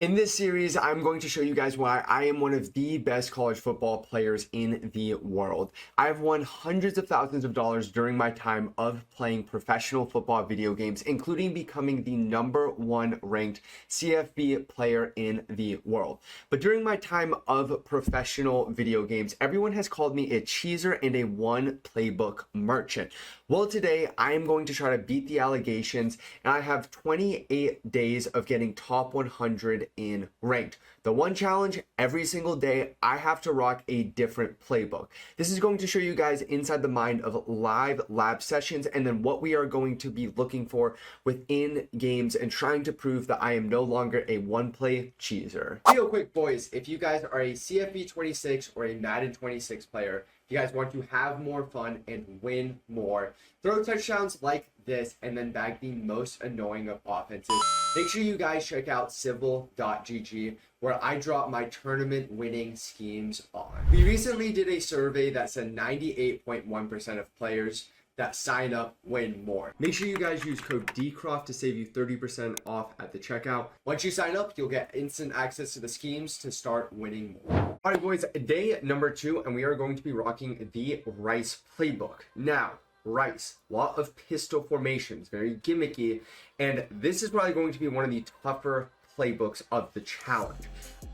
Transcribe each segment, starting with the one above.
In this series, I'm going to show you guys why I am one of the best college football players in the world. I've won hundreds of thousands of dollars during my time of playing professional football video games, including becoming the #1 ranked CFB player in the world. But during my time of professional video games, everyone has called me a cheeser and a one playbook merchant. Well, today I am going to try to beat the allegations, and I have 28 days of getting top 100 in ranked. The one challenge, every single day I have to rock a different playbook. This is going to show you guys inside the mind of live lab sessions, and then what we are going to be looking for within games and trying to prove that I am no longer a one play cheeser. Real quick, boys, if you guys are a CFB26 or a Madden 26 player, you guys want to have more fun and win more, throw touchdowns like this and then bag the most annoying of offenses, make sure you guys check out civil.gg, where I drop my tournament winning schemes on. We recently did a survey that said 98.1% of players that sign up win more. Make sure you guys use code Dcroft to save you 30% off at the checkout. Once you sign up, you'll get instant access to the schemes to start winning more. All right, boys, day number 2, and we are going to be rocking the Rice playbook. Now, Rice, lot of pistol formations, very gimmicky, and this is probably going to be one of the tougher playbooks of the challenge.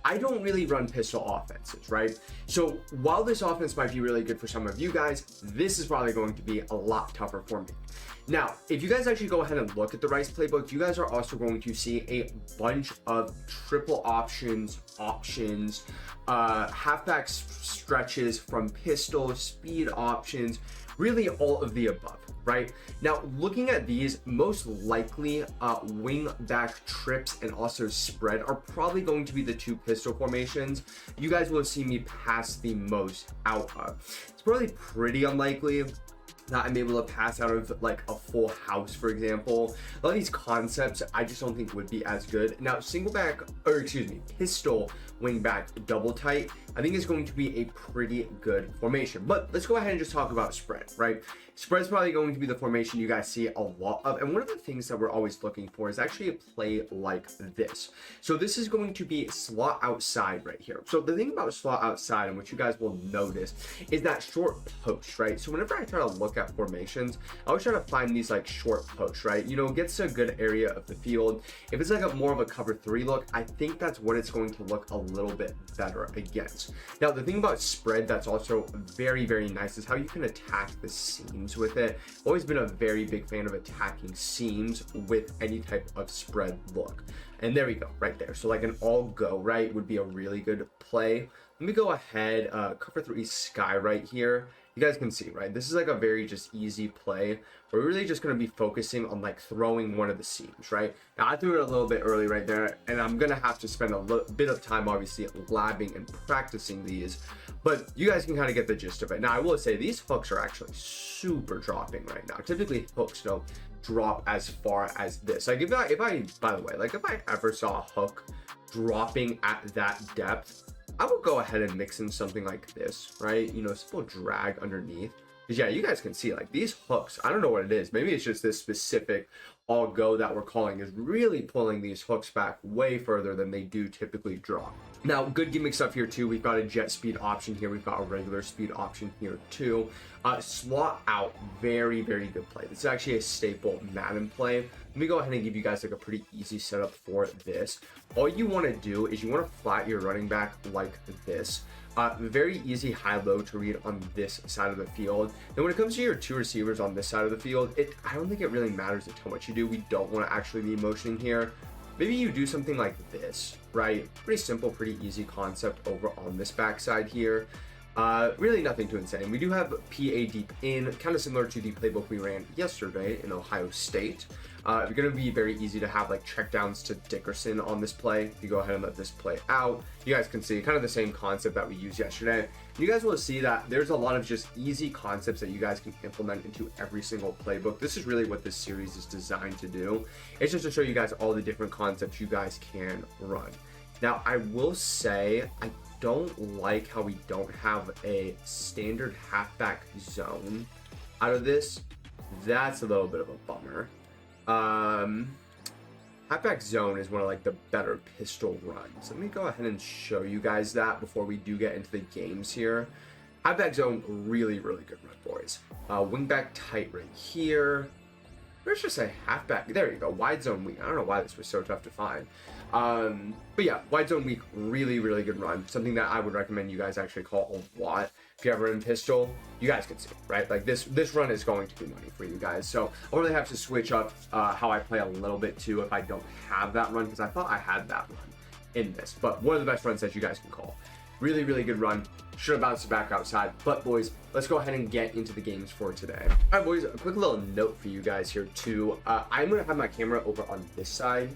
I don't really run pistol offenses, right? So while this offense might be really good for some of you guys, this is probably going to be a lot tougher for me. Now, if you guys actually go ahead and look at the Rice playbook, you guys are also going to see a bunch of triple options, halfback stretches from pistol, speed options, really all of the above, right? Now, looking at these, most likely wing back trips and also spread are probably going to be the two pistol formations you guys will see me pass the most out of. It's probably pretty unlikely that I'm able to pass out of like a full house, for example. A lot of these concepts I just don't think would be as good. Now, pistol wing back double tight, I think is going to be a pretty good formation. But let's go ahead and just talk about spread, right? Spread's probably going to be the formation you guys see a lot of, and one of the things that we're always looking for is actually a play like this. So this is going to be slot outside right here. So the thing about slot outside, and what you guys will notice, is that short post, right? So whenever I try to look at formations, I always try to find these like short posts, right? You know, gets to a good area of the field. If it's like a more of a cover 3 look, I think that's what it's going to look a little bit better against. Now, the thing about spread that's also very, very nice is how you can attack the seams with it. Always been a very big fan of attacking seams with any type of spread look. And there we go, right there. So like an all go, right, would be a really good play. Let me go ahead, cover 3 sky right here. You guys can see, right? This is like a very just easy play. We're really just going to be focusing on like throwing one of the seams, right? Now, I threw it a little bit early right there, and I'm going to have to spend a bit of time, obviously, labbing and practicing these. But you guys can kind of get the gist of it. Now, I will say these hooks are actually super dropping right now. Typically, hooks don't drop as far as this. Like if I by the way, like if I ever saw a hook dropping at that depth, I would go ahead and mix in something like this, right? You know, simple drag underneath. Because yeah, you guys can see like these hooks, I don't know what it is. Maybe it's just this specific all go that we're calling is really pulling these hooks back way further than they do typically drop. Now, good gimmick stuff here too. We've got a jet speed option here. We've got a regular speed option here too. Slot out, very, very good play. This is actually a staple Madden play. Let me go ahead and give you guys like a pretty easy setup for this. All you want to do is you want to flat your running back like this. Very easy high-low to read on this side of the field. Then when it comes to your two receivers on this side of the field, I don't think it really matters how much you do. We don't want to actually be motioning here. Maybe you do something like this, right? Pretty simple, pretty easy concept over on this backside here. Really nothing too insane. We do have PA deep in, kind of similar to the playbook we ran yesterday in Ohio State. It's going to be very easy to have like checkdowns to Dickerson on this play. You go ahead and let this play out. You guys can see kind of the same concept that we used yesterday. You guys will see that there's a lot of just easy concepts that you guys can implement into every single playbook. This is really what this series is designed to do. It's just to show you guys all the different concepts you guys can run. Now, I will say, I don't like how we don't have a standard halfback zone out of this. That's a little bit of a bummer. halfback zone is one of like the better pistol runs. Let me go ahead and show you guys that before we do get into the games here. Halfback zone, really, really good run, boys. Wingback tight right here. Let's just say halfback. There you go. Wide zone weak. I don't know why this was so tough to find. But yeah, wide zone weak, really, really good run. Something that I would recommend you guys actually call a lot. If you're ever in pistol, you guys can see, right? Like this run is going to be money for you guys. So I'll really have to switch up how I play a little bit too if I don't have that run, because I thought I had that run in this. But one of the best runs that you guys can call. Really, really good run. Should have bounced it back outside. But boys, let's go ahead and get into the games for today. All right, boys, a quick little note for you guys here too. I'm gonna have my camera over on this side.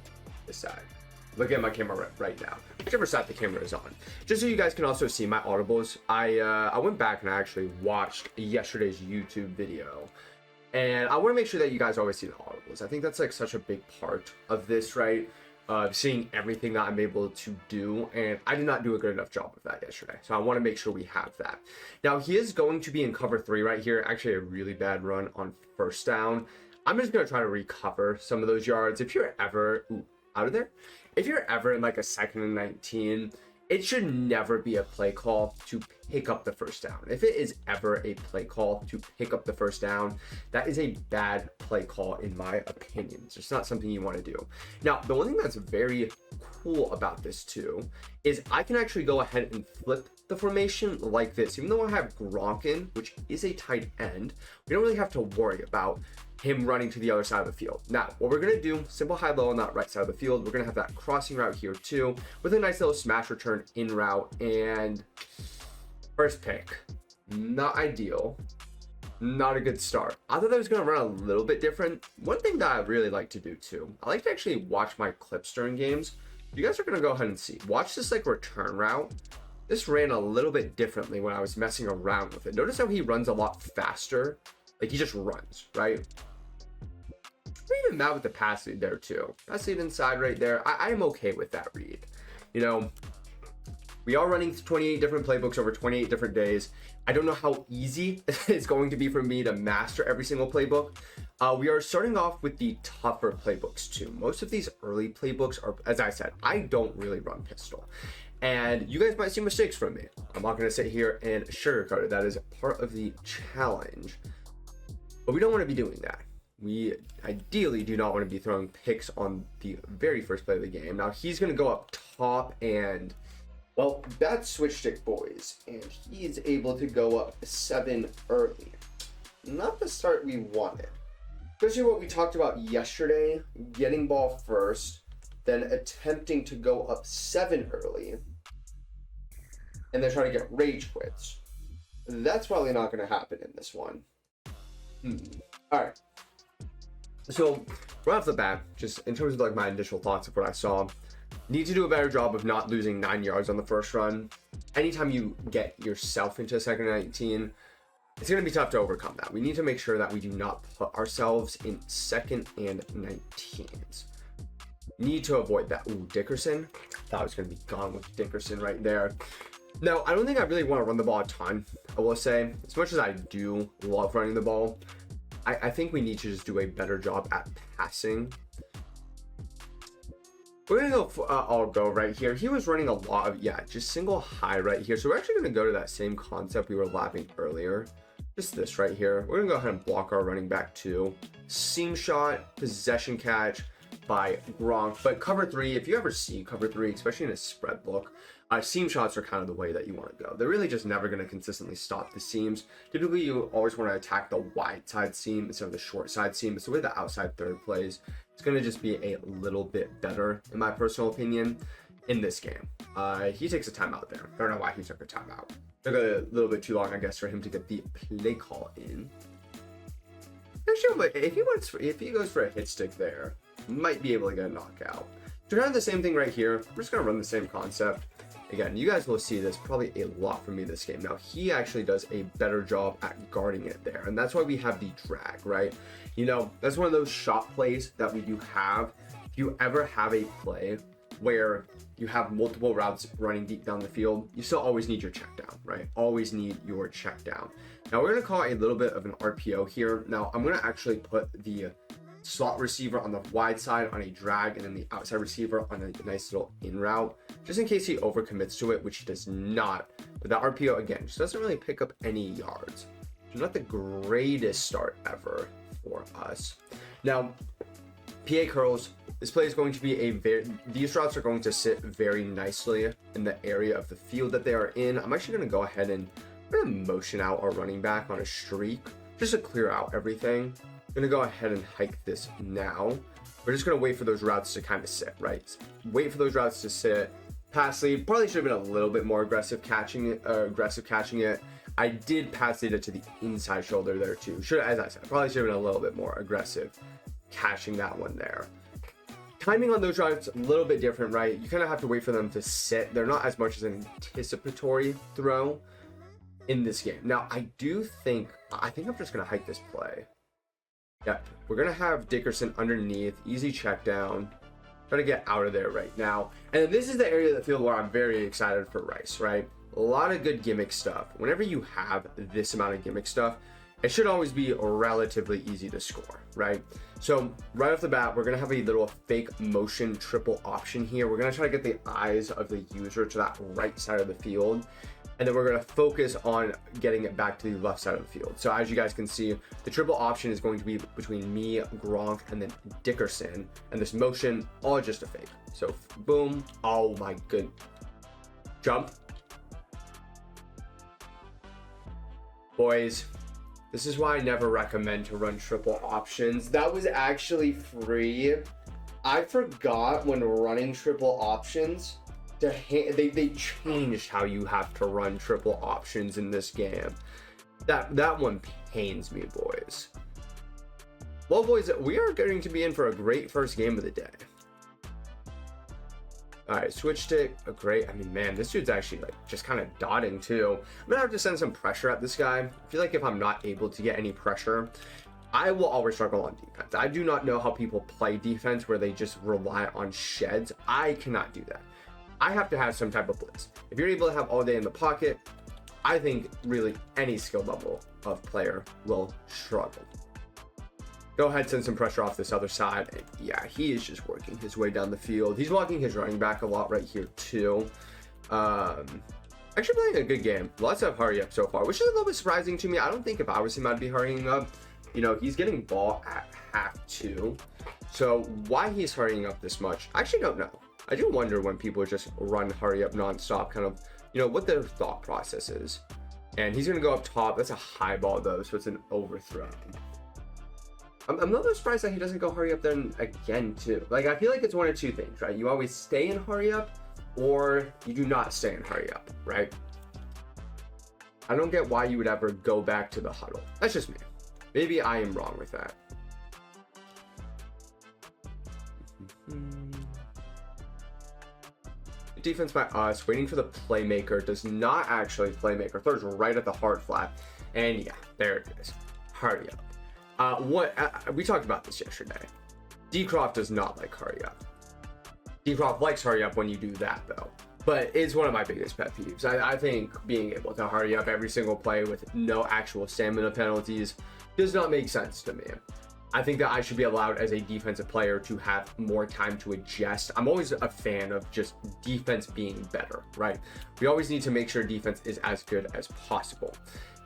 Look at my camera right now, whichever side the camera is on, just so you guys can also see my audibles. I went back and I actually watched yesterday's YouTube video, and I want to make sure that you guys always see the audibles. I think that's like such a big part of this, right? Seeing everything that I'm able to do, and I did not do a good enough job of that yesterday, so I want to make sure we have that. Now he is going to be in cover 3 right here. Actually, a really bad run on first down. I'm just going to try to recover some of those yards. If you're ever out of there, if you're ever in like a 2nd and 19, it should never be a play call to pick up the first down. If it is ever a play call to pick up the first down, that is a bad play call in my opinion. It's just not something you want to do. Now, the one thing that's very cool about this too is I can actually go ahead and flip the formation like this. Even though I have Gronk in, which is a tight end, we don't really have to worry about him running to the other side of the field. Now, what we're gonna do, simple high-low on that right side of the field. We're gonna have that crossing route here too, with a nice little smash return in route, and first pick. Not ideal. Not a good start. I thought I was gonna run a little bit different. One thing that I really like to do too, I like to actually watch my clips during games. You guys are gonna go ahead and see. Watch this like return route. This ran a little bit differently when I was messing around with it. Notice how he runs a lot faster. Like he just runs, right? Even mad with the pass lead there too. Pass lead inside right there. I am okay with that read. You know, we are running 28 different playbooks over 28 different days. I don't know how easy it's going to be for me to master every single playbook. We are starting off with the tougher playbooks too. Most of these early playbooks are, as I said, I don't really run pistol. And you guys might see mistakes from me. I'm not going to sit here and sugarcoat it. That is part of the challenge. But we don't want to be doing that. We ideally do not want to be throwing picks on the very first play of the game. Now he's going to go up top and, well, bad switch stick, boys. And he's able to go up 7 early. Not the start we wanted. Especially what we talked about yesterday, getting ball first, then attempting to go up 7 early, and then trying to get rage quits. That's probably not going to happen in this one. All right. So right off the bat, just in terms of like my initial thoughts of what I saw, need to do a better job of not losing 9 yards on the first run. Anytime you get yourself into a 2nd and 19, it's going to be tough to overcome that. We need to make sure that we do not put ourselves in 2nd and 19s. Need to avoid that. Ooh, Dickerson. Thought I was going to be gone with Dickerson right there. Now, I don't think I really want to run the ball a ton. I will say, as much as I do love running the ball, I think we need to just do a better job at passing. We're going to go for all go right here. He was running a lot of, just single high right here. So we're actually going to go to that same concept we were lapping earlier. Just this right here. We're going to go ahead and block our running back too. Seam shot, possession catch by Gronk. But cover 3, if you ever see cover 3, especially in a spread look, seam shots are kind of the way that you want to go. They're really just never going to consistently stop the seams. Typically, you always want to attack the wide side seam instead of the short side seam. It's the way the outside third plays. It's going to just be a little bit better, in my personal opinion, in this game. He takes a timeout there. I don't know why he took a timeout. Took a little bit too long, I guess, for him to get the play call in. Actually, if he goes for a hit stick there, might be able to get a knockout. So kind of the same thing right here. We're just going to run the same concept. Again, you guys will see this probably a lot from me this game. Now, he actually does a better job at guarding it there, and that's why we have the drag, right? You know, that's one of those shot plays that we do have. If you ever have a play where you have multiple routes running deep down the field, you still always need your check down, right? Always need your check down. Now, we're going to call a little bit of an RPO here. Now, I'm going to actually put the slot receiver on the wide side on a drag, and then the outside receiver on a nice little in route, just in case he overcommits to it, which he does not. But that RPO, again, just doesn't really pick up any yards. So not the greatest start ever for us. Now, PA curls, this play is going to be these routes are going to sit very nicely in the area of the field that they are in. I'm actually going to go ahead and motion out our running back on a streak, just to clear out everything. I'm going to go ahead and hike this now. We're just going to wait for those routes to kind of sit, right? Wait for those routes to sit. Pass lead, probably should have been a little bit more aggressive catching it. I did pass lead it to the inside shoulder there too. As I said, probably should have been a little bit more aggressive catching that one there. Timing on those routes a little bit different, right? You kind of have to wait for them to sit. They're not as much as an anticipatory throw in this game. Now, I think I'm just going to hike this play. Yep, we're going to have Dickerson underneath, easy check down. Try to get out of there right now. And this is the area of the field where I'm very excited for Rice, right? A lot of good gimmick stuff. Whenever you have this amount of gimmick stuff, it should always be relatively easy to score, right? So right off the bat, we're going to have a little fake motion triple option here. We're going to try to get the eyes of the user to that right side of the field. And then we're going to focus on getting it back to the left side of the field. So as you guys can see, the triple option is going to be between me, Gronk, and then Dickerson. And this motion, all just a fake. So boom. Oh my good. Jump. Boys, this is why I never recommend to run triple options. That was actually free. I forgot when running triple options, they changed how you have to run triple options in this game. That one pains me, boys. Well, boys, we are going to be in for a great first game of the day. All right, switch stick, great. I mean, man, this dude's actually like just kind of dotting too. I'm gonna have to send some pressure at this guy. I feel like if I'm not able to get any pressure, I will always struggle on defense. I do not know how people play defense where they just rely on sheds. I cannot do that. I have to have some type of blitz. If you're able to have all day in the pocket, I think really any skill level of player will struggle. Go ahead, send some pressure off this other side. And yeah, he is just working his way down the field. He's walking his running back a lot right here too. Actually playing a good game. Lots of hurry up so far, which is a little bit surprising to me. I don't think if I was him, I'd be hurrying up. You know, he's getting ball at half two. So why he's hurrying up this much, I actually don't know. I do wonder when people just run hurry up nonstop, kind of, you know, what their thought process is. And he's going to go up top. That's a high ball though, so it's an overthrow. I'm a little surprised that he doesn't go hurry up then again too. Like, I feel like it's one of two things, right? You always stay in hurry up or you do not stay in hurry up, right? I don't get why you would ever go back to the huddle. That's just me. Maybe I am wrong with that. Defense by us, waiting for the playmaker, does not actually playmaker, throws right at the hard flat, and yeah, there it is. Hurry up. We talked about this yesterday. Dcroft does not like hurry up. Dcroft likes hurry up when you do that though, but it's one of my biggest pet peeves. I think being able to hurry up every single play with no actual stamina penalties does not make sense to me. I think that I should be allowed as a defensive player to have more time to adjust. I'm always a fan of just defense being better, right? We always need to make sure defense is as good as possible.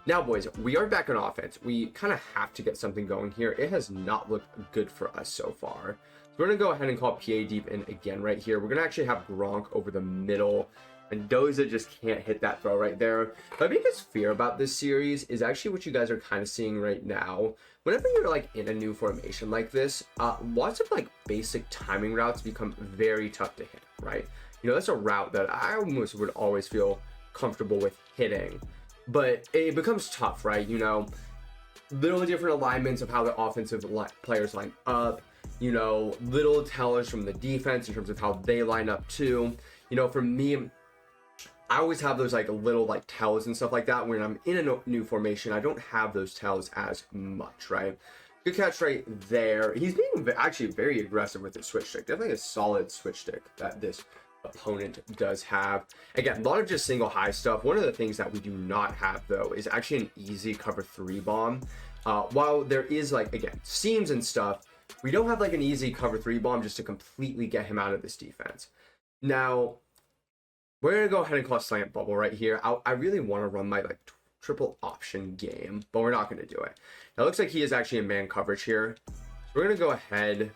Now, boys, we are back on offense. We kind of have to get something going here. It has not looked good for us so far. So we're going to go ahead and call PA deep in again right here. We're going to actually have Gronk over the middle. And Doza just can't hit that throw right there. My biggest fear about this series is actually what you guys are kind of seeing right now. Whenever you're like in a new formation like this, lots of like basic timing routes become very tough to hit, right? You know, that's a route that I almost would always feel comfortable with hitting, but it becomes tough, right? You know, little different alignments of how the offensive players line up, you know, little tellers from the defense in terms of how they line up too. You know, for me, I always have those like little like tells and stuff like that. When I'm in a new formation, I don't have those tells as much, right? Good catch right there. He's being actually very aggressive with his switch stick. Definitely a solid switch stick that this opponent does have. Again, a lot of just single high stuff. One of the things that we do not have though is actually an easy cover 3 bomb. While there is like, again, seams and stuff, We don't have like an easy cover 3 bomb just to completely get him out of this defense. Now, we're going to go ahead and call slant bubble right here. I really want to run my like triple option game, but we're not going to do it. Now, it looks like he is actually in man coverage here. So we're going to go ahead,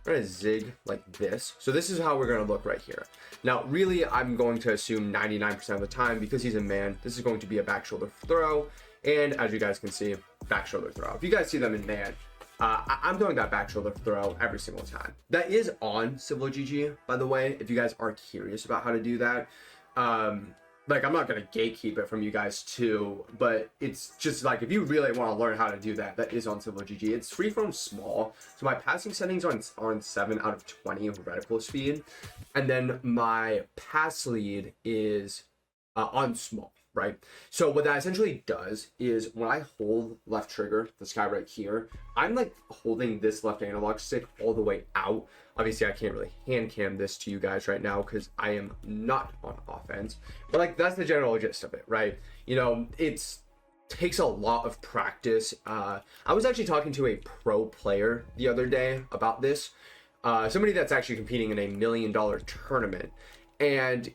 we're going to zig like this. So this is how we're going to look right here. Now, really, I'm going to assume 99% of the time, because he's in man, this is going to be a back shoulder throw. And as you guys can see, back shoulder throw. If you guys see them in man, I'm doing that back shoulder throw every single time. That is on Civil GG, by the way, if you guys are curious about how to do that. Like, I'm not going to gatekeep it from you guys too, but it's just like, if you really want to learn how to do that, that is on Civil GG. It's free from small. So my passing settings are on 7 out of 20 of reticle speed. And then my pass lead is on small. Right? So what that essentially does is when I hold left trigger, this guy right here, I'm like holding this left analog stick all the way out. Obviously, I can't really hand cam this to you guys right now because I am not on offense. But like, that's the general gist of it, right? You know, takes a lot of practice. I was actually talking to a pro player the other day about this. Somebody that's actually competing in $1 million tournament. And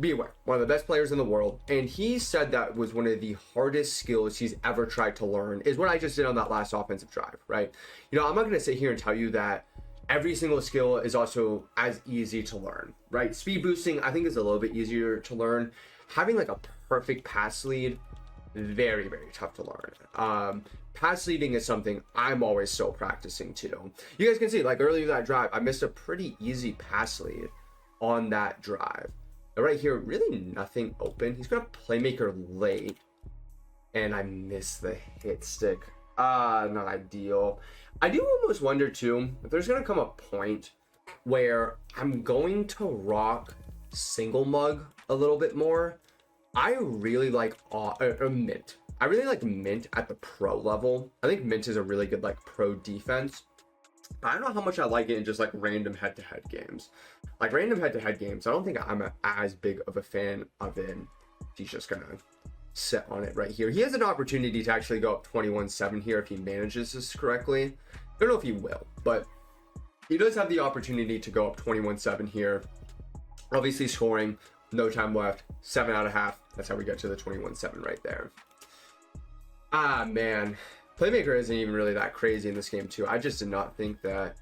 be aware, one of the best players in the world, and he said that was one of the hardest skills he's ever tried to learn, is what I just did on that last offensive drive, right? You know, I'm not going to sit here and tell you that every single skill is also as easy to learn, right? Speed boosting, I think, is a little bit easier to learn. Having like a perfect pass lead, very, very tough to learn. Pass leading is something I'm always still practicing too. You guys can see, like earlier that drive, I missed a pretty easy pass lead on that drive. Right here, really nothing open. He's got a playmaker late, and I missed the hit stick. Not ideal. I do almost wonder too if there's gonna come a point where I'm going to rock single mug a little bit more. I really like mint. I really like mint at the pro level. I think mint is a really good like pro defense. I don't know how much I like it in just like random head-to-head games. Like random head-to-head games, I don't think I'm as big of a fan of it. He's just gonna sit on it right here. He has an opportunity to actually go up 21-7 here if he manages this correctly. I don't know if he will, but he does have the opportunity to go up 21-7 here. Obviously scoring, no time left, 7 out of half. That's how we get to the 21-7 right there. Ah, man. Playmaker isn't even really that crazy in this game too. I just did not think that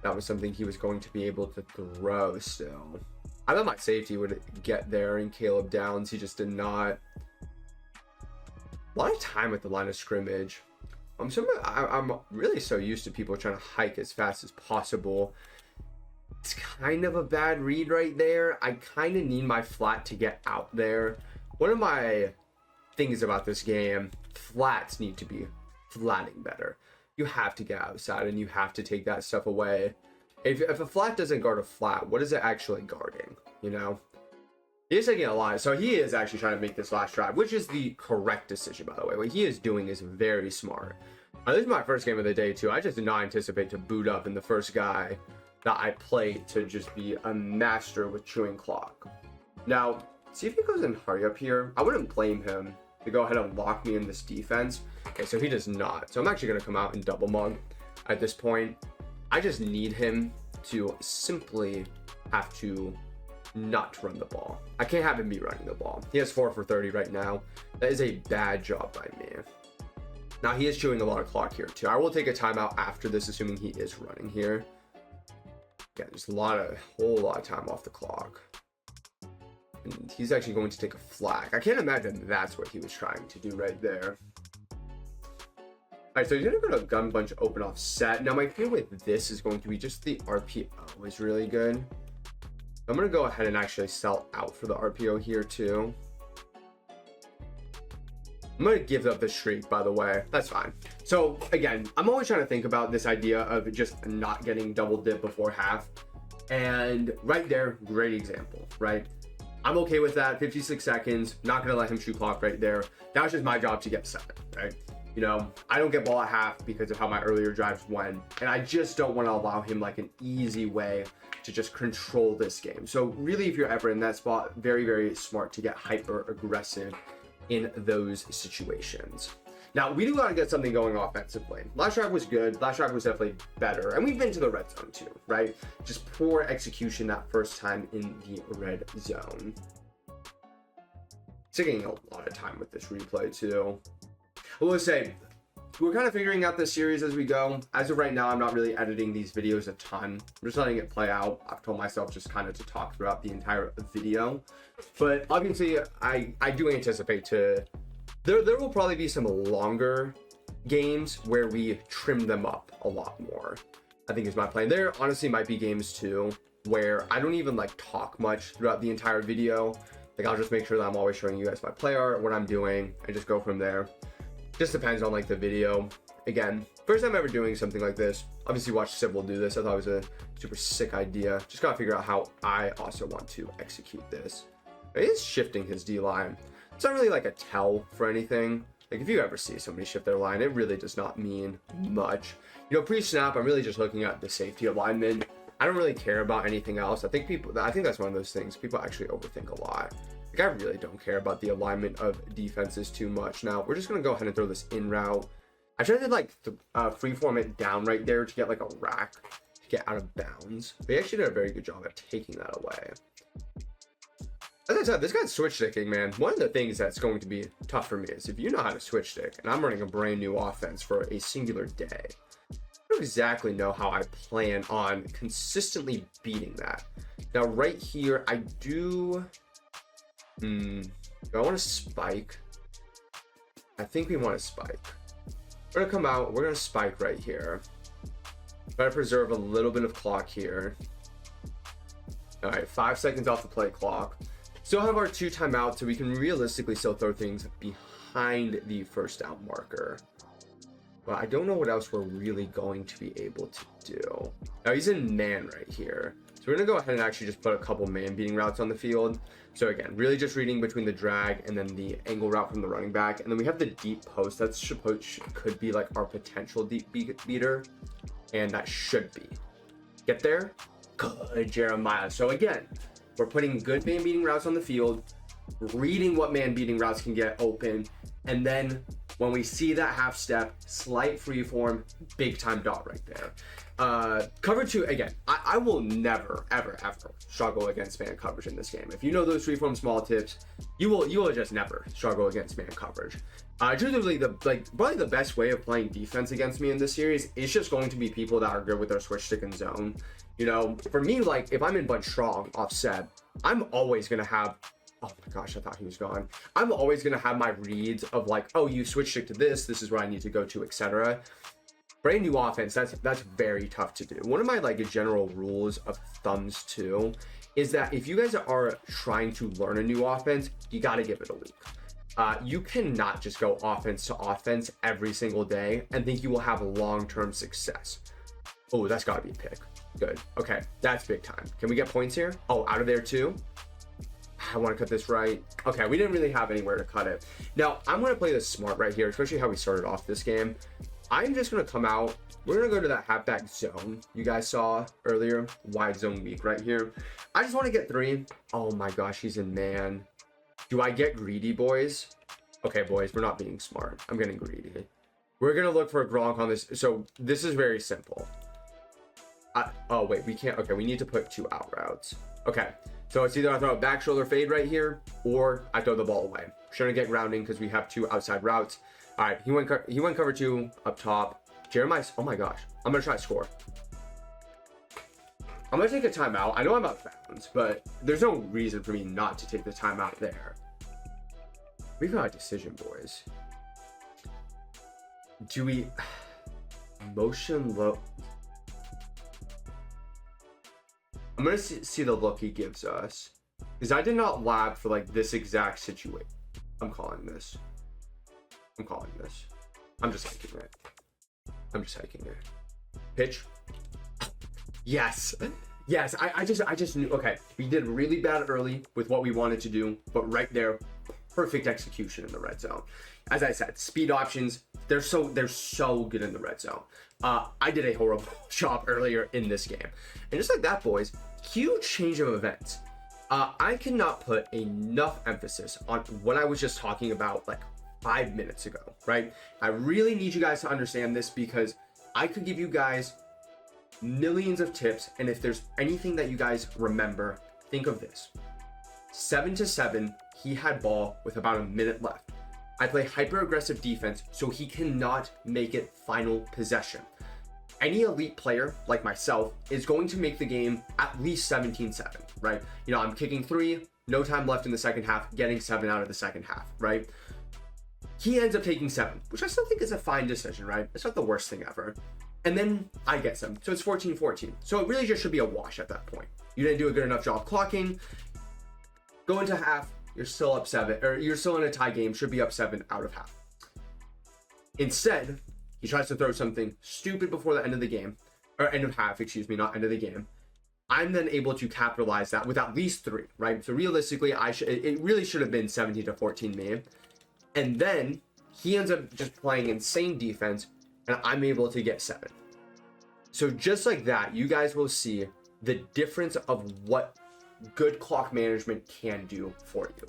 was something he was going to be able to throw still. I thought my safety would get there and Caleb Downs. He just did not. A lot of time at the line of scrimmage. I'm really so used to people trying to hike as fast as possible. It's kind of a bad read right there. I kind of need my flat to get out there. One of my things about this game, flats need to be flatting better. You have to get outside and you have to take that stuff away. If a flat doesn't guard a flat, what is it actually guarding? You know, he is taking a lot. So he is actually trying to make this last drive, which is the correct decision, by the way. What he is doing is very smart. This is my first game of the day too. I just did not anticipate to boot up and the first guy that I played to just be a master with chewing clock. Now, see if he goes in hurry up here. I wouldn't blame him to go ahead and lock me in this defense. Okay, so he does not. So I'm actually going to come out and double mug at this point. I just need him to simply have to not run the ball. I can't have him be running the ball. He has 4 for 30 right now. That is a bad job by me. Now he is chewing a lot of clock here too. I will take a timeout after this, assuming he is running here. Yeah, there's a whole lot of time off the clock. And he's actually going to take a flag. I can't imagine that's what he was trying to do right there. Alright, so he's going to go to gun bunch open offset. Now my fear with this is going to be just the RPO is really good. I'm going to go ahead and actually sell out for the RPO here too. I'm going to give up the shriek, by the way. That's fine. So again, I'm always trying to think about this idea of just not getting double dip before half. And right there, great example, right? I'm okay with that. 56 seconds, not going to let him shoot clock right there. That was just my job to get 7, right? You know, I don't get ball at half because of how my earlier drives went. And I just don't want to allow him like an easy way to just control this game. So really, if you're ever in that spot, very, very smart to get hyper aggressive in those situations. Now, we do got to get something going offensively. Last drive was good. Last drive was definitely better. And we've been to the red zone too, right? Just poor execution that first time in the red zone. Taking a lot of time with this replay too. I will say, we're kind of figuring out this series as we go. As of right now, I'm not really editing these videos a ton. I'm just letting it play out. I've told myself just kind of to talk throughout the entire video. But obviously, I do anticipate to... There will probably be some longer games where we trim them up a lot more, I think is my plan. There honestly might be games too where I don't even like talk much throughout the entire video. Like I'll just make sure that I'm always showing you guys my play art, what I'm doing, and just go from there. Just depends on like the video. Again, first time ever doing something like this. Obviously watched Sybil do this. I thought it was a super sick idea. Just gotta figure out how I also want to execute this. He's shifting his D line. It's not really like a tell for anything. Like if you ever see somebody shift their line, it really does not mean much. You know, pre-snap, I'm really just looking at the safety alignment. I don't really care about anything else. I think that's one of those things people actually overthink a lot. Like I really don't care about the alignment of defenses too much. Now we're just gonna go ahead and throw this in route. I tried to like freeform it down right there to get like a rack to get out of bounds. They actually did a very good job at taking that away. As I said, this guy's switch sticking, man. One of the things that's going to be tough for me is if you know how to switch stick, and I'm running a brand new offense for a singular day, I don't exactly know how I plan on consistently beating that. Now, right here, I do... do I want to spike? I think we want to spike. We're going to come out. We're going to spike right here. Try to preserve a little bit of clock here. All right, 5 seconds off the play clock. Still have our 2 timeouts, so we can realistically still throw things behind the first down marker. But I don't know what else we're really going to be able to do. Now he's in man right here. So we're gonna go ahead and actually just put a couple man beating routes on the field. So again, really just reading between the drag and then the angle route from the running back. And then we have the deep post. That's could be like our potential deep beater. And that should be. Get there? Good, Jeremiah. So again, we're putting good man beating routes on the field, reading what man beating routes can get open, and then when we see that half step, slight free form, big time dot right there. Cover 2, again, I will never, ever, ever struggle against man coverage in this game. If you know those free form small tips, you will just never struggle against man coverage. Truthfully, probably the best way of playing defense against me in this series is just going to be people that are good with their switch stick and zone. You know, for me, like if I'm in bunch strong offset, I'm always gonna have, oh my gosh, I thought he was gone. I'm always gonna have my reads of like, oh, you switch stick to this is where I need to go to, etc. Brand new offense, that's very tough to do. One of my like general rules of thumbs too is that if you guys are trying to learn a new offense, you gotta give it a week. You cannot just go offense to offense every single day and think you will have long-term success. Oh, that's gotta be a pick. Good. Okay, that's big time. Can we get points here? Oh, out of there too? I want to cut this right. Okay, we didn't really have anywhere to cut it. Now, I'm going to play this smart right here, especially how we started off this game. I'm just going to come out. We're going to go to that halfback zone you guys saw earlier. Wide zone weak right here. I just want to get 3. Oh my gosh, he's in man. Do I get greedy, boys? Okay, boys, we're not being smart. I'm getting greedy. We're going to look for a Gronk on this. So this is very simple. Oh, wait, we can't. Okay, we need to put 2 out routes. Okay, so it's either I throw a back shoulder fade right here, or I throw the ball away. Shouldn't get grounding because we have 2 outside routes. All right, he went cover 2 up top. Jeremiah, oh my gosh, I'm going to try to score. I'm going to take a timeout. I know I'm out of bounds, but there's no reason for me not to take the timeout there. We've got a decision, boys. Do we motion low? I'm going to see the look he gives us. Because I did not lab for like this exact situation. I'm calling this. I'm just hiking it. Pitch. Yes. Yes, I just knew. Okay, we did really bad early with what we wanted to do. But right there, perfect execution in the red zone. As I said, speed options, they're so good in the red zone. I did a horrible job earlier in this game. And just like that, boys, huge change of events. I cannot put enough emphasis on what I was just talking about like 5 minutes ago, right? I really need you guys to understand this because I could give you guys millions of tips, and if there's anything that you guys remember, think of this. 7-7, he had ball with about a minute left. I play hyper aggressive defense so he cannot make it final possession. Any elite player like myself is going to make the game at least 17-7, right? You know, I'm kicking 3, no time left in the second half, getting 7 out of the second half, right? He ends up taking 7, which I still think is a fine decision, right? It's not the worst thing ever. And then I get 7, so it's 14-14. So it really just should be a wash at that point. You didn't do a good enough job clocking. Go into half, you're still up 7, or you're still in a tie game, should be up 7 out of half. Instead, he tries to throw something stupid before the end of the game, or end of half, excuse me, not end of the game. I'm then able to capitalize that with at least 3, right? So realistically, it really should have been 17-14 me. And then he ends up just playing insane defense, and I'm able to get 7. So just like that, you guys will see the difference of what good clock management can do for you.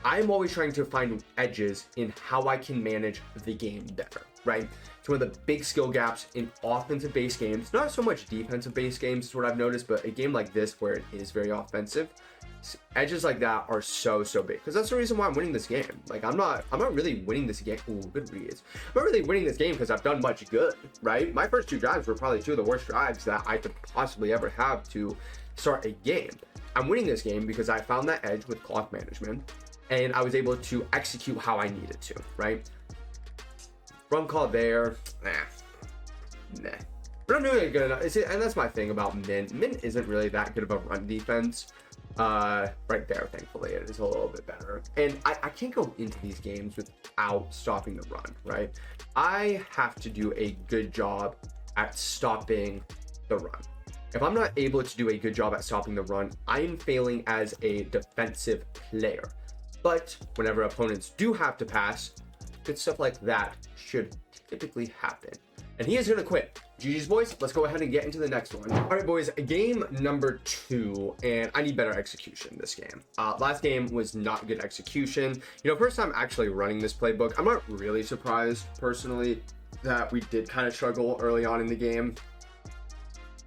I'm always trying to find edges in how I can manage the game better, right? So one of the big skill gaps in offensive based games, not so much defensive based games is what I've noticed, but a game like this where it is very offensive, edges like that are so big, because that's the reason why I'm winning this game. Like I'm not really winning this game. Ooh, good reads. I'm not really winning this game because I've done much good, right? My first 2 drives were probably 2 of the worst drives that I could possibly ever have to start a game. I'm winning this game because I found that edge with clock management, and I was able to execute how I needed to, right? Run call there, nah. But I'm doing it good enough. And that's my thing about Min. Min isn't really that good of a run defense. Right there, thankfully, it is a little bit better. And I can't go into these games without stopping the run, right? I have to do a good job at stopping the run. If I'm not able to do a good job at stopping the run, I am failing as a defensive player. But whenever opponents do have to pass, good stuff like that should typically happen. And he is going to quit. GG's, boys. Let's go ahead and get into the next one. All right, boys. Game number 2, and I need better execution this game. Last game was not good execution. You know, first time actually running this playbook. I'm not really surprised, personally, that we did kind of struggle early on in the game.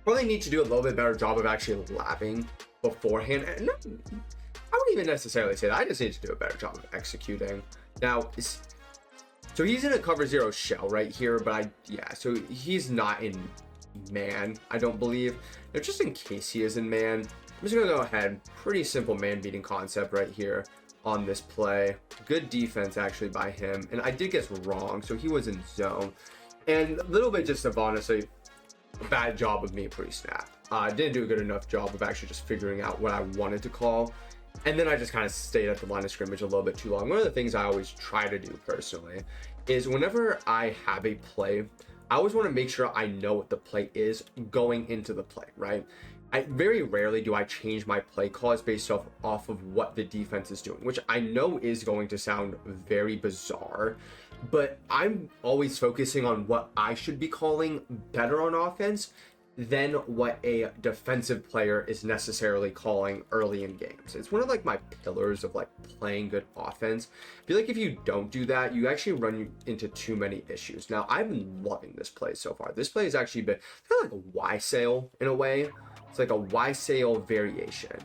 Probably need to do a little bit better job of actually labbing beforehand. And I wouldn't even necessarily say that. I just need to do a better job of executing. Now, so he's in a cover 0 shell right here, but so he's not in man, I don't believe. Now, just in case he is in man, I'm just gonna go ahead. Pretty simple man beating concept right here on this play. Good defense actually by him, and I did guess wrong, so he was in zone. And a little bit just of honestly, a bad job of me pre-snap. Didn't do a good enough job of actually just figuring out what I wanted to call. And then I just kind of stayed at the line of scrimmage a little bit too long. One of the things I always try to do personally is whenever I have a play, I always want to make sure I know what the play is going into the play, right? Very rarely do I change my play calls based off of what the defense is doing, which I know is going to sound very bizarre, but I'm always focusing on what I should be calling better on offense than what a defensive player is necessarily calling early in games. It's one of like my pillars of like playing good offense. I feel like if you don't do that, you actually run into too many issues. Now, I've been loving this play so far. This play has actually been kind of like a Y sail in a way. It's like a Y sail variation.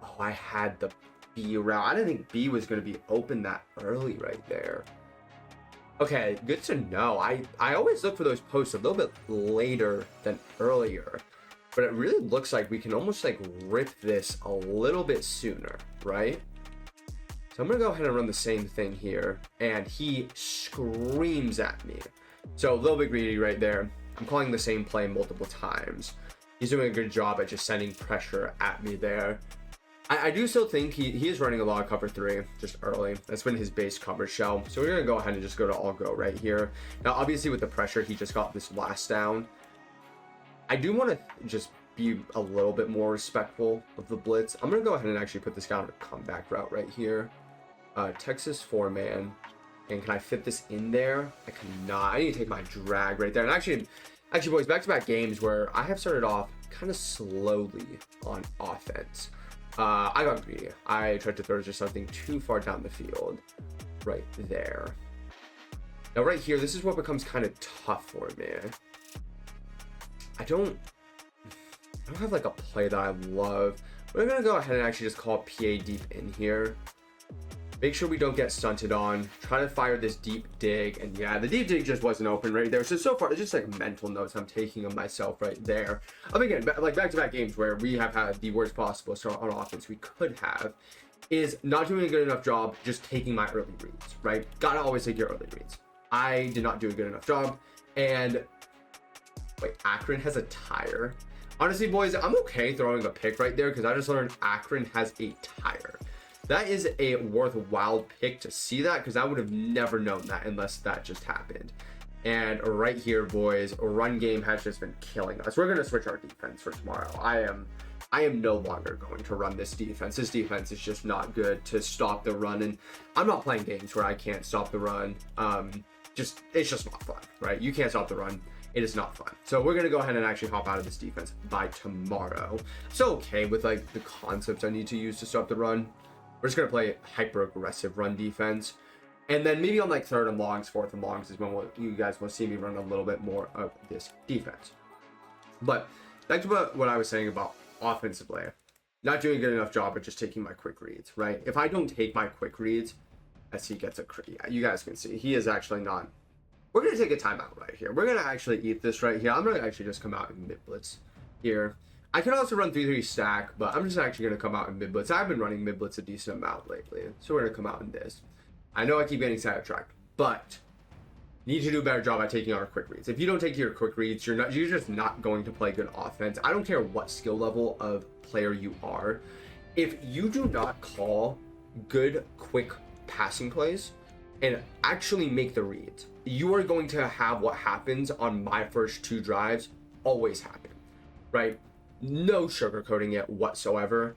Oh, I had the B route. I didn't think B was going to be open that early right there. Okay, good to know. I always look for those posts a little bit later than earlier, but it really looks like we can almost like rip this a little bit sooner, right? So I'm gonna go ahead and run the same thing here, and he screams at me. So a little bit greedy right there. I'm calling the same play multiple times. He's doing a good job at just sending pressure at me there. I do still think he is running a lot of cover 3 just early. That's been his base cover shell. So we're going to go ahead and just go to all go right here. Now, obviously with the pressure, he just got this last down. I do want to just be a little bit more respectful of the blitz. I'm going to go ahead and actually put this guy on a comeback route right here. Texas 4-man. And can I fit this in there? I cannot. I need to take my drag right there. And actually boys, back-to-back games where I have started off kind of slowly on offense. I got greedy. I tried to throw just something too far down the field right there. Now right here, this is what becomes kind of tough for me. I don't have like a play that I love. We're gonna go ahead and actually just call PA deep in here. Make sure we don't get stunted on. Try to fire this deep dig, and yeah, the deep dig just wasn't open right there. So far, it's just like mental notes I'm taking of myself right there. Again, like back-to-back games where we have had the worst possible start on offense we could have, is not doing a good enough job just taking my early reads, right? Gotta always take your early reads. I did not do a good enough job, and wait, Akron has a tire. Honestly, boys, I'm okay throwing a pick right there because I just learned Akron has a tire. That is a worthwhile pick to see that, because I would have never known that unless that just happened. And right here, boys, a run game has just been killing us. We're going to switch our defense for tomorrow. I am no longer going to run this defense. This defense is just not good to stop the run, and I'm not playing games where I can't stop the run. It's just not fun, right? You can't stop the run. It is not fun. So we're going to go ahead and actually hop out of this defense by tomorrow. So okay with like the concepts I need to use to stop the run. We're just going to play hyper aggressive run defense. And then maybe on like third and longs, fourth and longs is when you guys will see me run a little bit more of this defense. But back to what I was saying about offensively, not doing a good enough job of just taking my quick reads, right? If I don't take my quick reads, as he gets you guys can see, he is actually not. We're going to take a timeout right here. We're going to actually eat this right here. I'm going to actually just come out in mid blitz here. I can also run 3-3 stack, but I'm just actually going to come out in mid blitz. I've been running mid blitz a decent amount lately, so we're going to come out in this. I know I keep getting sidetracked, but you need to do a better job at taking our quick reads. If you don't take your quick reads, you're just not going to play good offense. I don't care what skill level of player you are. If you do not call good, quick passing plays and actually make the reads, you are going to have what happens on my first 2 drives always happen, right? No sugarcoating it whatsoever.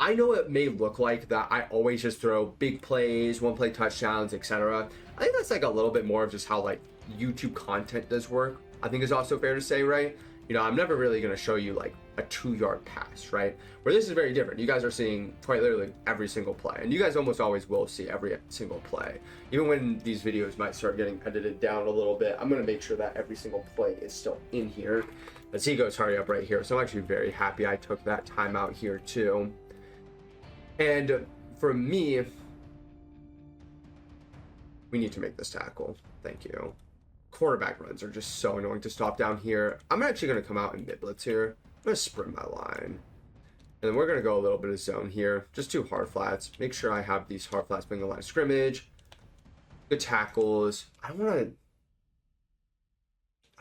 I know it may look like that I always just throw big plays, 1-play touchdowns, etc. I think that's like a little bit more of just how like YouTube content does work. I think it's also fair to say, right? You know, I'm never really going to show you like a 2-yard pass, right? Where this is very different. You guys are seeing quite literally every single play, and you guys almost always will see every single play. Even when these videos might start getting edited down a little bit, I'm going to make sure that every single play is still in here. As he goes hurry up right here. So I'm actually very happy I took that time out here too. And for me, we need to make this tackle. Thank you. Quarterback runs are just so annoying to stop down here. I'm actually going to come out in mid blitz here. I'm going to sprint my line. And then we're going to go a little bit of zone here. Just 2 hard flats. Make sure I have these hard flats being a line of scrimmage. Good tackles. I want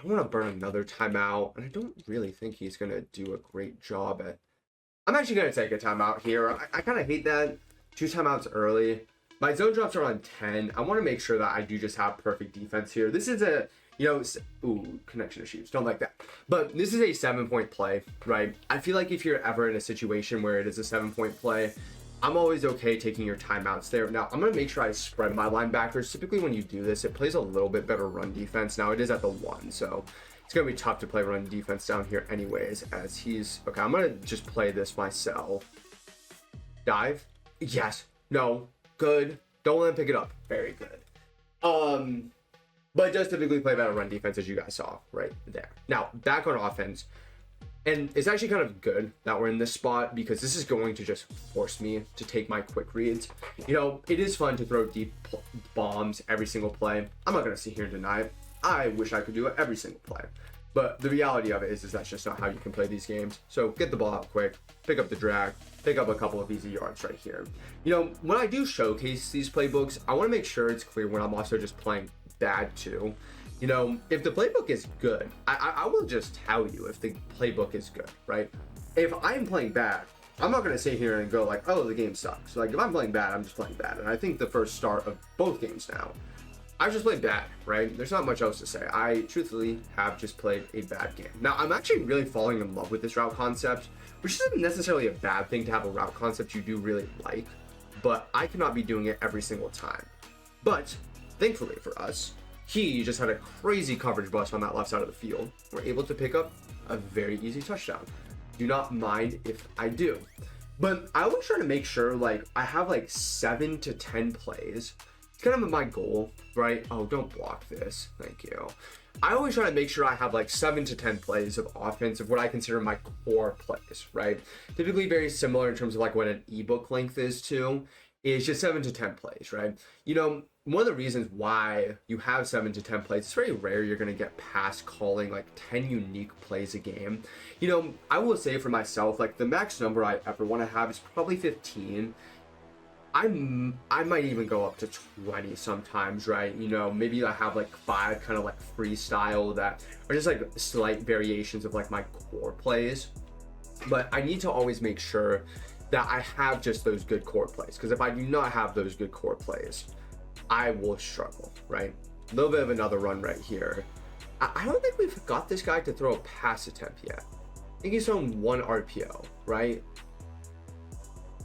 to burn another timeout. And I don't really think he's going to do a great job at... I'm actually going to take a timeout here. I kind of hate that. 2 timeouts early. My zone drops are on 10. I want to make sure that I do just have perfect defense here. This is a, ooh, connection issues. Don't like that. But this is a 7-point play, right? I feel like if you're ever in a situation where it is a 7-point play, I'm always okay taking your timeouts there. Now, I'm going to make sure I spread my linebackers. Typically, when you do this, it plays a little bit better run defense. Now, it is at the 1, so it's going to be tough to play run defense down here anyways, as he's... Okay, I'm going to just play this myself. Dive. Yes. No. Good. Don't let him pick it up. Very good. But it does typically play better run defense, as you guys saw right there. Now, back on offense. And it's actually kind of good that we're in this spot, because this is going to just force me to take my quick reads. You know, it is fun to throw deep bombs every single play. I'm not going to sit here and deny it. I wish I could do it every single play. But the reality of it is that's just not how you can play these games. So get the ball out quick, pick up the drag, pick up a couple of easy yards right here. You know, when I do showcase these playbooks, I want to make sure it's clear when I'm also just playing bad too. You know, if the playbook is good, I will just tell you if the playbook is good, right? If I'm playing bad, I'm not going to sit here and go like, oh, the game sucks. Like, if I'm playing bad, I'm just playing bad. And I think the first start of both games now, I just played bad, right? There's not much else to say. I truthfully have just played a bad game. Now, I'm actually really falling in love with this route concept, which isn't necessarily a bad thing to have a route concept you do really like, but I cannot be doing it every single time. But thankfully for us, he just had a crazy coverage bust on that left side of the field. We're able to pick up a very easy touchdown. Do not mind if I do. But I always try to make sure, like, I have like 7 to 10 plays kind of my goal, right? Oh, don't block this. Thank you. I always try to make sure I have like 7 to 10 plays of offense of what I consider my core plays, right? Typically very similar in terms of like what an ebook length is too, is just 7 to 10 plays, right? You know, one of the reasons why you have 7 to 10 plays, it's very rare you're going to get past calling like 10 unique plays a game. You know, I will say for myself, like the max number I ever want to have is probably 15. I might even go up to 20 sometimes, right? You know, maybe I have like 5 kind of like freestyle that are just like slight variations of like my core plays. But I need to always make sure that I have just those good core plays, because if I do not have those good core plays, I will struggle, right? A little bit of another run right here. I don't think we've got this guy to throw a pass attempt yet. I think he's thrown 1 RPO, right?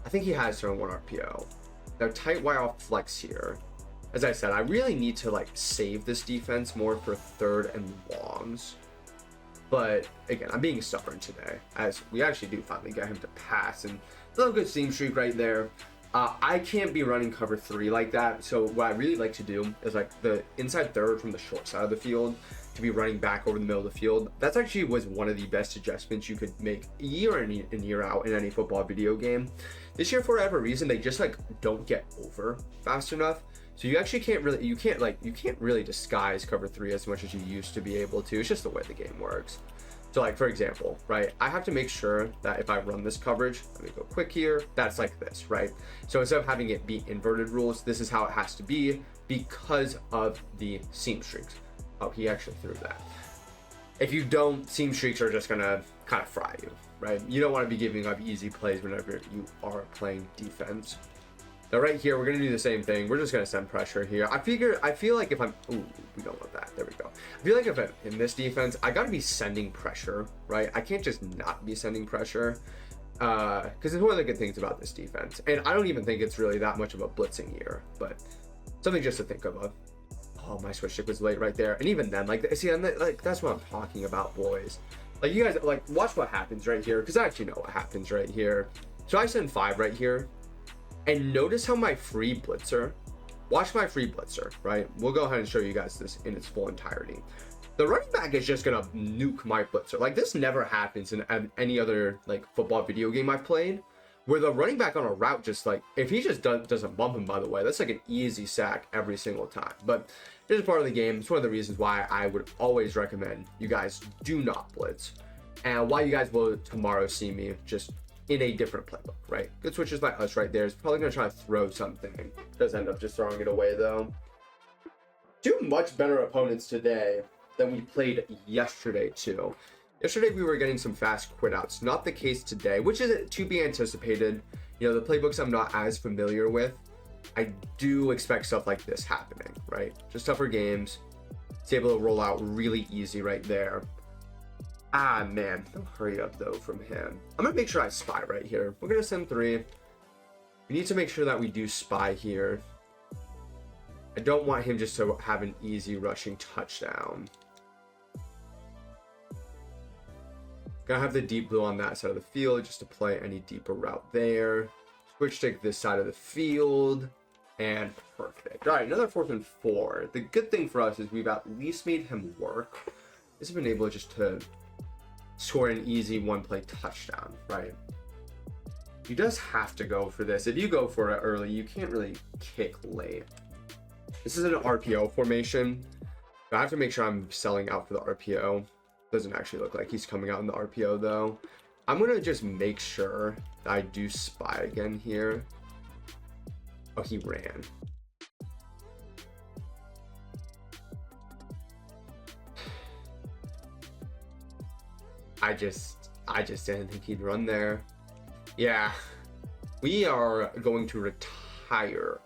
I think he has thrown 1 RPO. Now tight wide off flex here. As I said, I really need to like save this defense more for 3rd and longs. But again, I'm being stubborn today, as we actually do finally get him to pass, and a little good seam streak right there. I can't be running cover 3 like that. So what I really like to do is like the inside 3rd from the short side of the field to be running back over the middle of the field. That's actually was one of the best adjustments you could make year in and year out in any football video game. This year, for whatever reason, they just like don't get over fast enough. So you actually can't really disguise cover 3 as much as you used to be able to. It's just the way the game works. So like, for example, right, I have to make sure that if I run this coverage, let me go quick here, that's like this, right? So instead of having it be inverted rules, this is how it has to be because of the seam streaks. Oh, he actually threw that. If you don't, seam streaks are just gonna kind of fry you, right? You don't want to be giving up easy plays whenever you are playing defense. Now right here, we're gonna do the same thing. We're just gonna send pressure here. I feel like if I'm, ooh, we don't want that. There we go. I feel like if I'm in this defense, I gotta be sending pressure, right? I can't just not be sending pressure, because it's one of the good things about this defense. And I don't even think it's really that much of a blitzing year, but something just to think of. Oh, my switch stick was late right there. And even then, like, see, like that's what I'm talking about, boys. Like, you guys, like, watch what happens right here, because I actually know what happens right here. So I send 5 right here. And notice how my free blitzer, watch my free blitzer, right? We'll go ahead and show you guys this in its full entirety. The running back is just gonna nuke my blitzer. Like, this never happens in any other like football video game I've played, where the running back on a route just like, if he just doesn't bump him, by the way, that's like an easy sack every single time. But this is part of the game. It's one of the reasons why I would always recommend you guys do not blitz, and why you guys will tomorrow see me just in a different playbook, right? Good switches by us right there. It's probably gonna try to throw something. Does end up just throwing it away though. 2 much better opponents today than we played yesterday too. Yesterday we were getting some fast quit outs. Not the case today, which is to be anticipated. You know, the playbooks I'm not as familiar with. I do expect stuff like this happening, right? Just tougher games. It's able to roll out really easy right there. Ah, man, no hurry up though from him. I'm gonna make sure I spy right here. We're gonna send 3. We need to make sure that we do spy here. I don't want him just to have an easy rushing touchdown. Gonna have the deep blue on that side of the field just to play any deeper route there. Switch stick this side of the field. And perfect. All right, another 4th and 4. The good thing for us is we've at least made him work. He's been able just to score an easy 1-play touchdown, right? He does have to go for this. If you go for it early, you can't really kick late. This is an RPO formation. I have to make sure I'm selling out for the RPO. Doesn't actually look like he's coming out in the RPO though. I'm gonna just make sure that I do spy again here. Oh, he ran. I just didn't think he'd run there. Yeah, we are going to retire.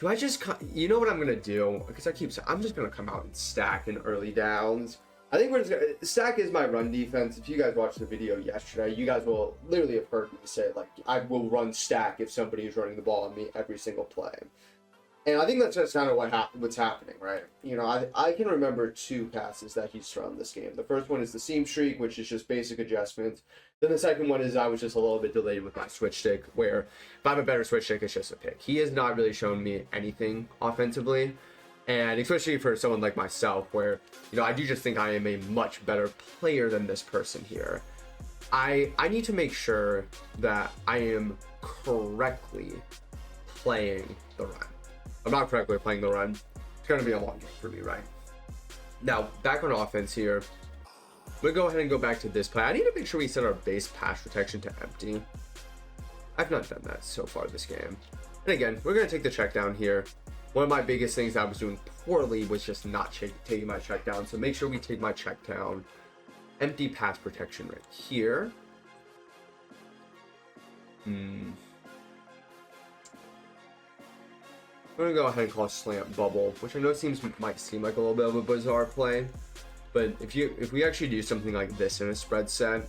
Do I just, you know what I'm gonna do? Because I'm just gonna come out and stack in early downs. I think we're just gonna, stack is my run defense. If you guys watched the video yesterday, you guys will literally have heard me say, like, I will run stack if somebody is running the ball on me every single play. And I think that's just kind of what's happening, right? You know, I can remember 2 passes that he's thrown this game. The first one is the seam streak, which is just basic adjustments. Then the second one is I was just a little bit delayed with my switch stick, where if I have a better switch stick, it's just a pick. He has not really shown me anything offensively. And especially for someone like myself, where, you know, I do just think I am a much better player than this person here. I need to make sure that I am correctly playing the run. I'm not correctly playing the run. It's going to be a long game for me, right? Now, back on offense here. We'll go ahead and go back to this play. I need to make sure we set our base pass protection to empty. I've not done that so far this game. And again, we're going to take the check down here. One of my biggest things I was doing poorly was just not taking my check down. So make sure we take my check down. Empty pass protection right here. I'm going to go ahead and call a slant bubble, which I know might seem like a little bit of a bizarre play, but if we actually do something like this in a spread set,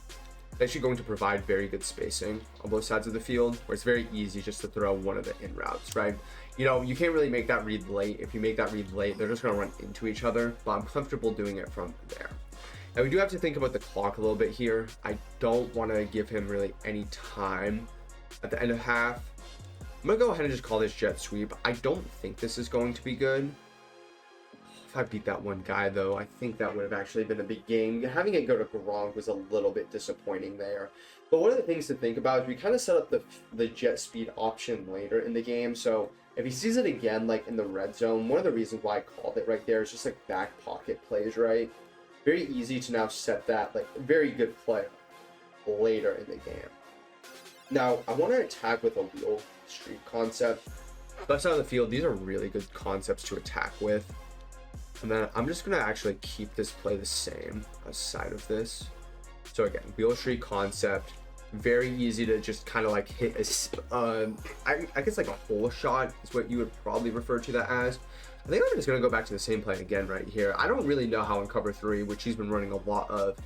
it's actually going to provide very good spacing on both sides of the field, where it's very easy just to throw one of the in routes, right? You know, you can't really make that read late. If you make that read late, they're just going to run into each other, but I'm comfortable doing it from there. Now, we do have to think about the clock a little bit here. I don't want to give him really any time at the end of half. I'm going to go ahead and just call this jet sweep. I don't think this is going to be good. If I beat that one guy, though, I think that would have actually been a big game. Having it go to Gronk was a little bit disappointing there. But one of the things to think about is we kind of set up the jet speed option later in the game. So if he sees it again, like in the red zone, one of the reasons why I called it right there is just like back pocket plays, right? Very easy to now set that, like, very good play later in the game. Now, I want to attack with a wheel streak concept. Left side of the field, these are really good concepts to attack with. And then I'm just going to actually keep this play the same aside of this. So again, wheel streak concept, very easy to just kind of like hit a, I guess like a hole shot is what you would probably refer to that as. I think I'm just going to go back to the same play again right here. I don't really know how in cover 3, which he's been running a lot of,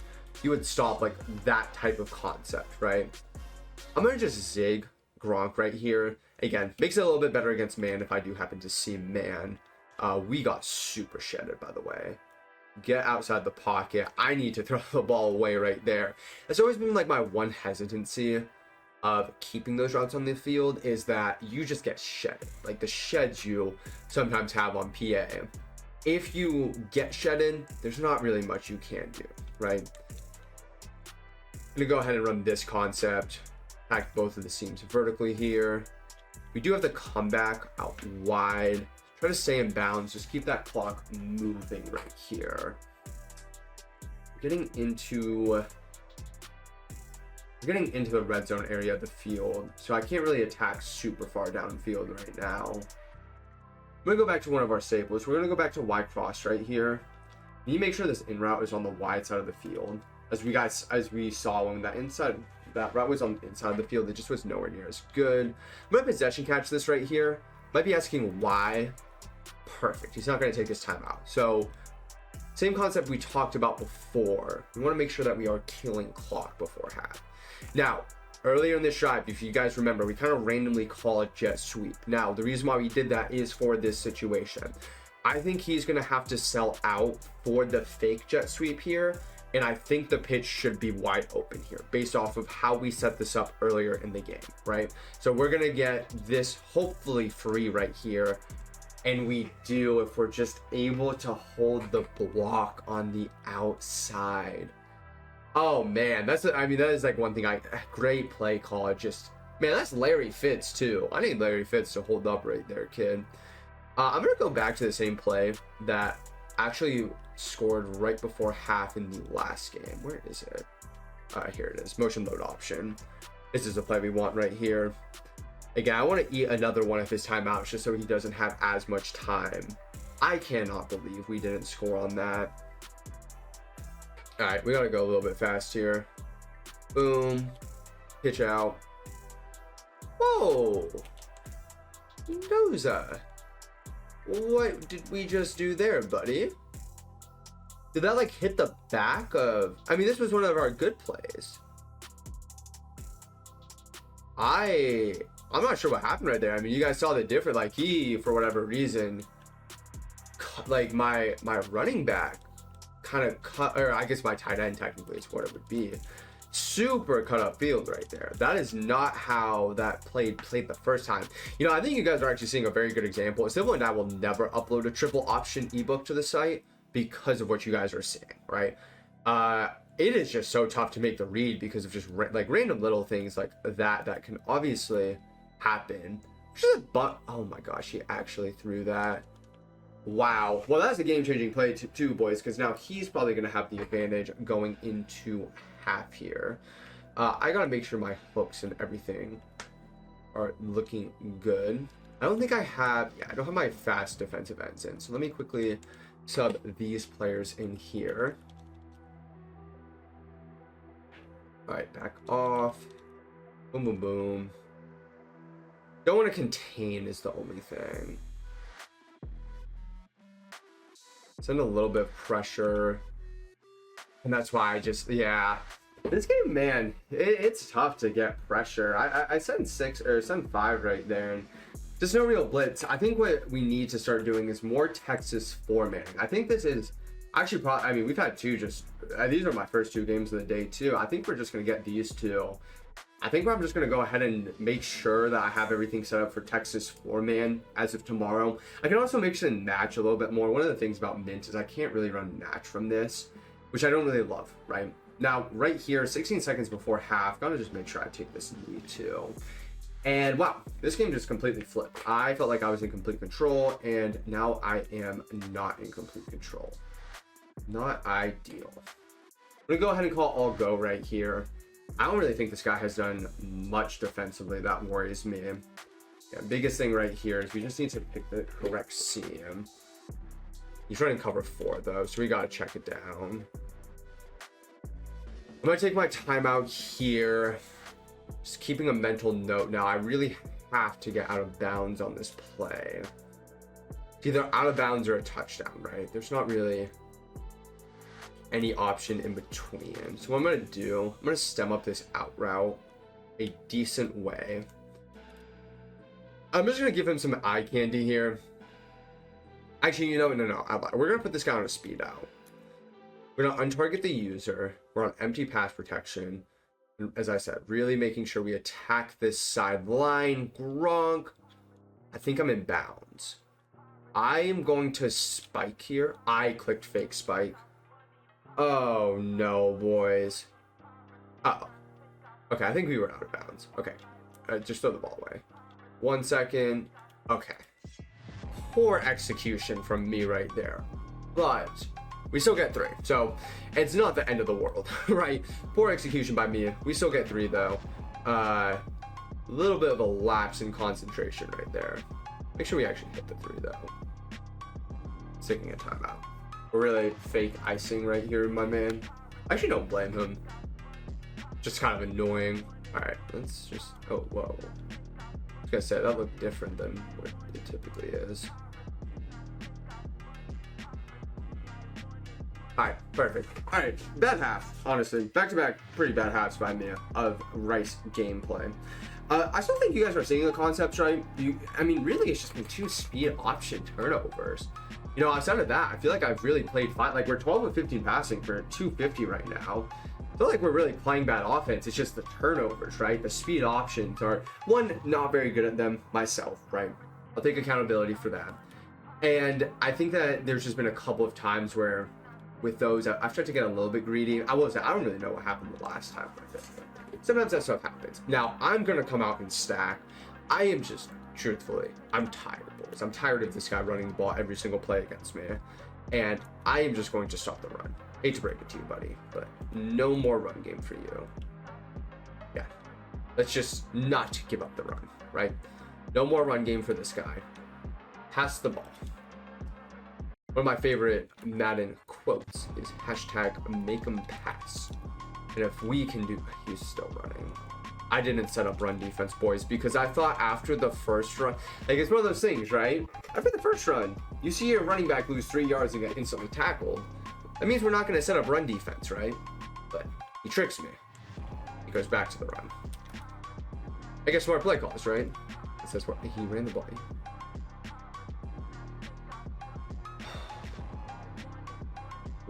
you would stop like that type of concept, right? I'm going to just zig Gronk right here. Again, makes it a little bit better against man if I do happen to see man. We got super shedded, by the way. Get outside the pocket. I need to throw the ball away right there. It's always been like my one hesitancy of keeping those routes on the field is that you just get shedded. Like the sheds you sometimes have on PA. If you get shedded, there's not really much you can do, right? I'm gonna go ahead and run this concept. Attack both of the seams vertically here. We do have the comeback out wide. Try to stay in bounds. Just keep that clock moving right here. We're getting into the red zone area of the field, so I can't really attack super far downfield right now. I'm gonna go back to one of our staples. We're gonna go back to Y cross right here. You make sure this in route is on the wide side of the field. As we saw when that route was on the inside of the field, it just was nowhere near as good. I'm gonna possession catch this right here. Might be asking why. Perfect. He's not gonna take his time out. So same concept we talked about before. We want to make sure that we are killing clock before half. Now, earlier in this drive, if you guys remember, we kind of randomly call it jet sweep. Now, the reason why we did that is for this situation. I think he's going to have to sell out for the fake jet sweep here, and I think the pitch should be wide open here based off of how we set this up earlier in the game, right? So we're going to get this hopefully free right here. And we do if we're just able to hold the block on the outside. Oh man, that is like one thing great play call. Just, man, that's Larry Fitz too. I need Larry Fitz to hold up right there, kid. I'm gonna go back to the same play that actually scored right before half in the last game. Where is it? Here it is, motion load option. This is the play we want right here. Again, I want to eat another one of his timeouts just so he doesn't have as much time. I cannot believe we didn't score on that. All right, we got to go a little bit fast here. Boom. Pitch out. Whoa. Noza. What did we just do there, buddy? Did that like hit the back of... I mean, this was one of our good plays. I'm not sure what happened right there. I mean, you guys saw the difference. Like, he, for whatever reason, like my running back kind of cut, or I guess my tight end technically is what it would be. Super cut up field right there. That is not how that played the first time. You know, I think you guys are actually seeing a very good example. Civil and I will never upload a triple option ebook to the site because of what you guys are seeing, right? It is just so tough to make the read because of just like random little things like that can obviously happen. Oh my gosh, he actually threw that. Wow. Well, that's a game-changing play too, boys, because now he's probably going to have the advantage going into half here. I got to make sure my hooks and everything are looking good. I don't think I have... Yeah, I don't have my fast defensive ends in. So let me quickly sub these players in here. All right, back off. Boom, boom, boom. Don't want to contain is the only thing. Send a little bit of pressure. And that's why I just, yeah. This game, man, it's tough to get pressure. I sent 6 or sent 5 right there. And just no real blitz. I think what we need to start doing is more Texas formatting. I think this is actually probably, I mean, we've had 2 just, these are my first 2 games of the day too. I think we're just going to get these 2. I think I'm just going to go ahead and make sure that I have everything set up for Texas 4-man as of tomorrow. I can also mix in match a little bit more. One of the things about Mint is I can't really run match from this, which I don't really love, right? Now, right here, 16 seconds before half, gotta just make sure I take this lead too. And wow, this game just completely flipped. I felt like I was in complete control, and now I am not in complete control. Not ideal. I'm gonna go ahead and call all go right here. I don't really think this guy has done much defensively. That worries me. Yeah, biggest thing right here is we just need to pick the correct seam. He's running cover 4 though, so we gotta check it down. I'm gonna take my timeout here. Just keeping a mental note now. I really have to get out of bounds on this play. It's either out of bounds or a touchdown, right? There's not really any option in between. So what I'm gonna do, I'm gonna stem up this out route a decent way. I'm just gonna give him some eye candy here. Actually, you know, no, we're gonna put this guy on a speed out. We're gonna untarget the user. We're on empty pass protection. And as I said, really making sure we attack this sideline. Gronk. I think I'm in bounds. I am going to spike here. I clicked fake spike. Oh no, boys. Uh-oh. Okay, I think we were out of bounds. Okay, just throw the ball away. 1 second. Okay. Poor execution from me right there. But we still get 3. So it's not the end of the world, right? Poor execution by me. We still get 3 though. A little bit of a lapse in concentration right there. Make sure we actually hit the 3 though. Taking a timeout. We're really fake icing right here, my man. I actually don't blame him. Just kind of annoying. All right, let's just, oh, whoa. I was gonna say, that looked different than what it typically is. All right, perfect. All right, bad half, honestly. Back-to-back pretty bad halves by me of Rice gameplay. I still think you guys are seeing the concepts right. I mean, really, it's just been 2 speed option turnovers. You know, outside of that, I feel like I've really played fine. Like, we're 12 of 15 passing for 250 right now. I feel like we're really playing bad offense. It's just the turnovers, right? The speed options are, one, not very good at them myself, right? I'll take accountability for that. And I think that there's just been a couple of times where with those, I've tried to get a little bit greedy. I don't really know what happened the last time with it. Sometimes that stuff happens. Now, I'm going to come out and stack. I am just, truthfully, I'm tired, boys. I'm tired of this guy running the ball every single play against me. And I am just going to stop the run. Hate to break it to you, buddy, but no more run game for you. Yeah. Let's just not give up the run, right? No more run game for this guy. Pass the ball. One of my favorite Madden quotes is #MakeEmPass. And if we can do, he's still running. I didn't set up run defense, boys, because I thought after the first run, like, it's one of those things, right? After the first run, you see your running back lose 3 yards and get instantly tackled. That means we're not going to set up run defense, right? But he tricks me. He goes back to the run. I guess smart play calls, right? It says what he ran the ball.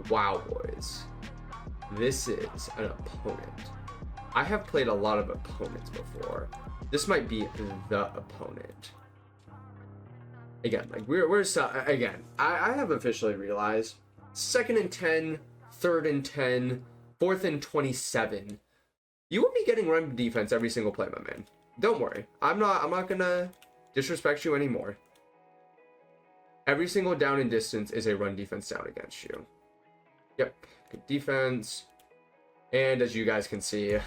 Wow, boys. This is an opponent. I have played a lot of opponents before. This might be the opponent. Again, like again, I have officially realized 2nd and 10, 3rd and 10, 4th and 27. You will be getting run defense every single play, my man. Don't worry. I'm not gonna disrespect you anymore. Every single down and distance is a run defense down against you. Yep, good defense. And as you guys can see,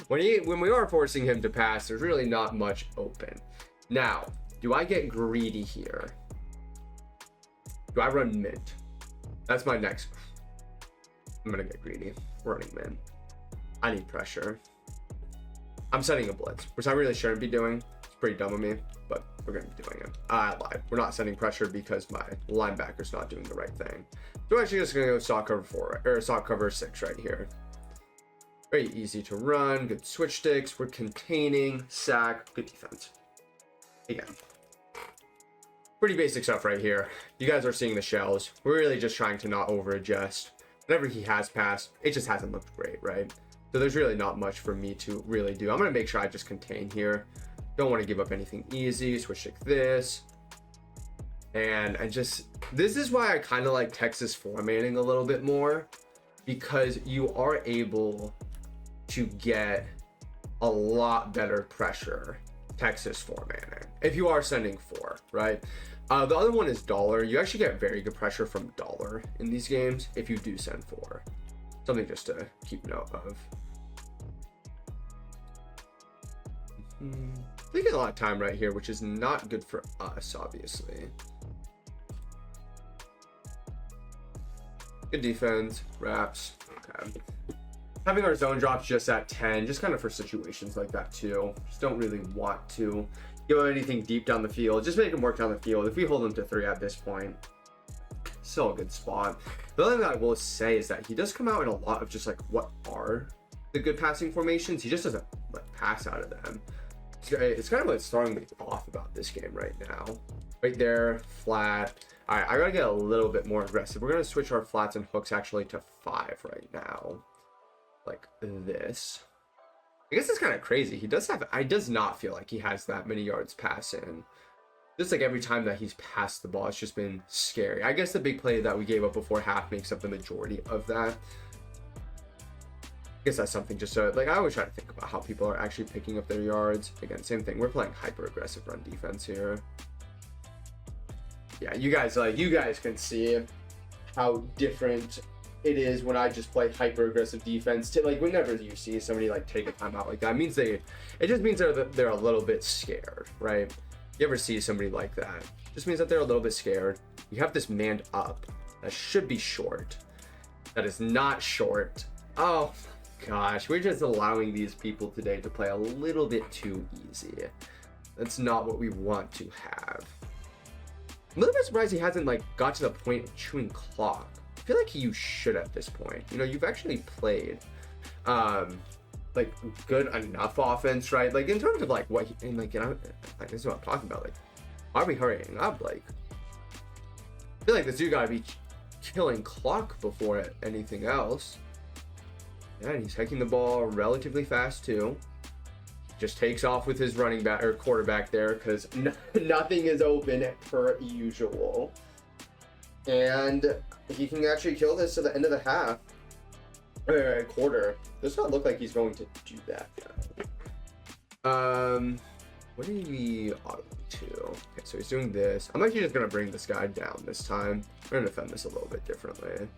when we are forcing him to pass, there's really not much open. Now, do I get greedy here? Do I run mint? That's my next. I'm gonna get greedy. Running mint. I need pressure. I'm setting a blitz, which I really shouldn't be doing. It's pretty dumb of me, but we're gonna be doing it. I lied. We're not setting pressure because my linebacker's not doing the right thing. So we're actually just gonna go sock cover 4 or sock cover 6 right here. Very easy to run. Good switch sticks. We're containing, sack, good defense. Again, pretty basic stuff right here. You guys are seeing the shells. We're really just trying to not over adjust. Whenever he has passed, it just hasn't looked great, right? So there's really not much for me to really do. I'm gonna make sure I just contain here. Don't want to give up anything easy. Switch stick this. And this is why I kind of like Texas formatting a little bit more, because you are able to get a lot better pressure Texas formatting if you are sending 4, right? The other one is dollar. You actually get very good pressure from dollar in these games if you do send 4. Something just to keep note of. Taking a lot of time right here, which is not good for us, obviously. Good defense, wraps. Okay. Having our zone drops just at 10, just kind of for situations like that too. Just don't really want to give him anything deep down the field. Just make him work down the field. If we hold him to 3 at this point, still a good spot. The other thing that I will say is that he does come out in a lot of just like what are the good passing formations. He just doesn't like pass out of them. It's kind of what's throwing me off about this game right now. Right there, flat. All right, I gotta get a little bit more aggressive. We're gonna switch our flats and hooks actually to 5 right now. Like this. I guess it's kind of crazy. He does not feel like he has that many yards passing. Just like every time that he's passed the ball, it's just been scary. I guess the big play that we gave up before half makes up the majority of that. I guess that's something just so, like, I always try to think about how people are actually picking up their yards. Again, same thing. We're playing hyper aggressive run defense here. Yeah, you guys can see how different it is when I just play hyper aggressive defense. To, like, whenever you see somebody like take a timeout like that, it just means they're a little bit scared, right? You ever see somebody like that? Just means that they're a little bit scared. You have this manned up that should be short. That is not short. Oh gosh, we're just allowing these people today to play a little bit too easy. That's not what we want to have. I'm a little bit surprised he hasn't like got to the point of chewing clock. I feel like you should at this point. You know, you've actually played like good enough offense, right? Like in terms of like what he, and like, you know, like this is what I'm talking about. Like, why are we hurrying up? Like, I feel like this dude gotta be killing clock before anything else. Yeah, and he's taking the ball relatively fast too. Just takes off with his running back or quarterback there because nothing is open per usual. And he can actually kill this at the end of the half. Quarter. Does not look like he's going to do that yet. What did we auto to? Okay, so he's doing this. I'm actually just gonna bring this guy down this time. We're gonna defend this a little bit differently.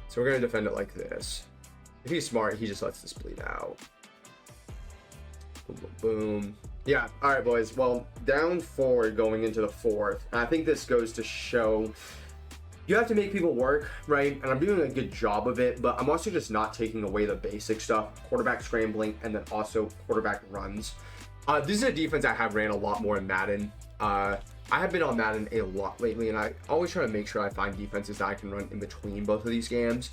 So we're gonna defend it like this. If he's smart, he just lets this bleed out. Boom, boom, boom. Yeah, all right, boys. Well, down 4 going into the 4th. I think this goes to show you have to make people work, right? And I'm doing a good job of it, but I'm also just not taking away the basic stuff. Quarterback scrambling, and then also quarterback runs. This is a defense I have ran a lot more in Madden. I have been on Madden a lot lately, and I always try to make sure I find defenses that I can run in between both of these games.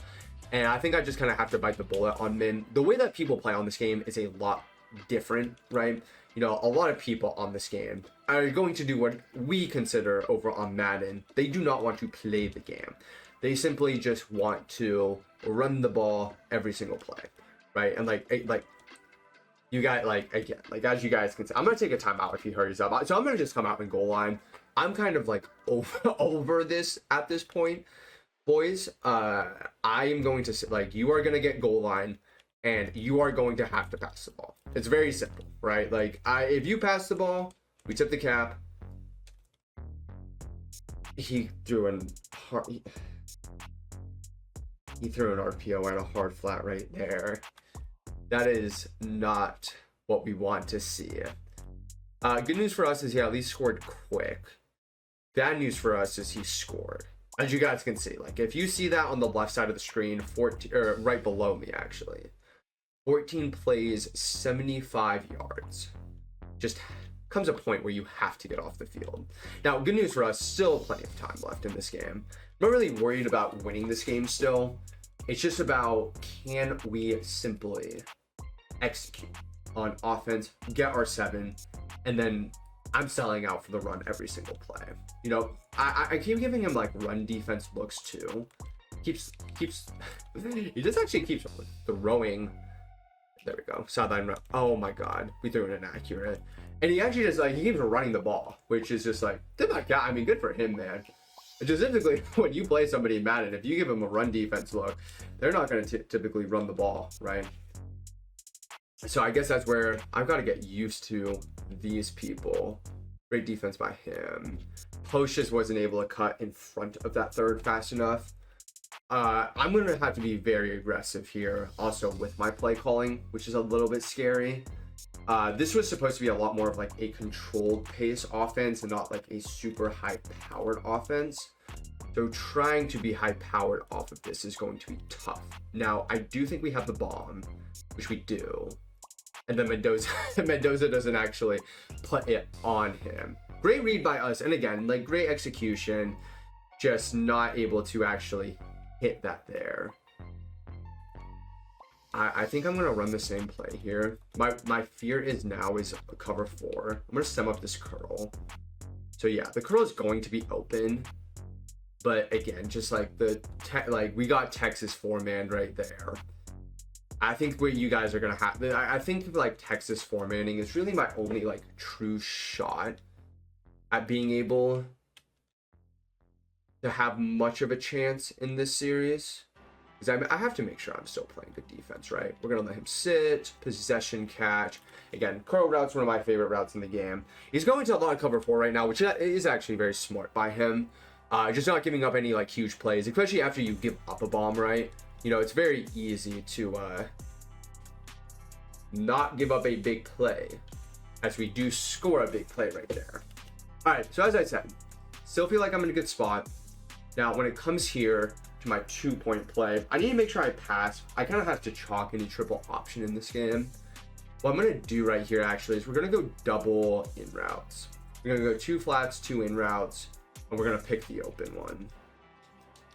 And I think I just kind of have to bite the bullet on Min. The way that people play on this game is a lot different, right? You know, a lot of people on this game are going to do what we consider over on Madden. They do not want to play the game. They simply just want to run the ball every single play, right? And like you got again, as you guys can see, I'm gonna take a timeout if you heard yourself. So I'm gonna just come out and goal line. I'm kind of like over this at this point, boys. I am going to like, you are gonna get goal line, and you are going to have to pass the ball. It's very simple, right? Like, if you pass the ball, we tip the cap. He threw an RPO and a hard flat right there. That is not what we want to see. Good news for us is he at least scored quick. Bad news for us is he scored. As you guys can see, like, if you see that on the left side of the screen, 14, or right below me actually, 14 plays, 75 yards. Just comes a point where you have to get off the field. Now, good news for us, still plenty of time left in this game. I'm not really worried about winning this game still. It's just about, can we simply execute on offense, get our 7, and then I'm selling out for the run every single play. You know, I keep giving him like run defense looks too. He just actually keeps throwing. There we go. Sideline run. Oh my god, we threw an inaccurate. And he actually just like, he keeps running the ball, which is just like, I mean, good for him, man. Specifically, when you play somebody in Madden, if you give them a run defense look, they're not going to typically run the ball, right? So I guess that's where I've got to get used to these people. Great defense by him. Post just wasn't able to cut in front of that third fast enough. I'm going to have to be very aggressive here also with my play calling, which is a little bit scary. This was supposed to be a lot more of like a controlled pace offense and not like a super high powered offense. So trying to be high powered off of this is going to be tough. Now, I do think we have the bomb, which we do. And then Mendoza doesn't actually put it on him. Great read by us. And again, like, great execution, just not able to actually hit that there. I think I'm going to run the same play here. My fear is now is a cover 4. I'm going to stem up this curl. So yeah, the curl is going to be open. But again, just like we got Texas 4-man right there. I think what you guys are going to have, I think like Texas 4-manning is really my only like true shot at being able to have much of a chance in this series. Because I have to make sure I'm still playing good defense, right? We're going to let him sit, possession catch. Again, curl route's one of my favorite routes in the game. He's going to a lot of cover 4 right now, which is actually very smart by him. Just not giving up any like huge plays, especially after you give up a bomb, right? You know, it's very easy to not give up a big play, as we do score a big play right there. All right, so as I said, still feel like I'm in a good spot. Now, when it comes here to my 2-point play, I need to make sure I pass. I kind of have to chalk any triple option in this game. What I'm going to do right here actually is we're going to go double in routes. We're going to go 2 flats, 2 in routes, and we're going to pick the open one.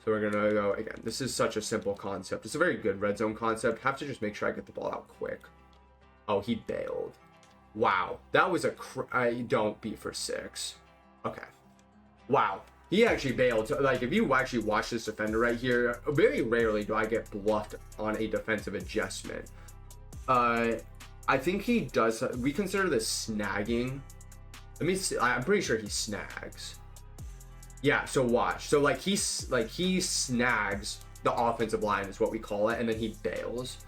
So we're going to go, again, this is such a simple concept. It's a very good red zone concept. Have to just make sure I get the ball out quick. Oh, he bailed. Wow. That was I don't beat for 6. Okay. Wow. He actually bailed. So, like, if you actually watch this defender right here, very rarely do I get bluffed on a defensive adjustment. I think he does. We consider this snagging. Let me see. I'm pretty sure he snags. Yeah, so watch. So like he snags the offensive line is what we call it, and then he bails.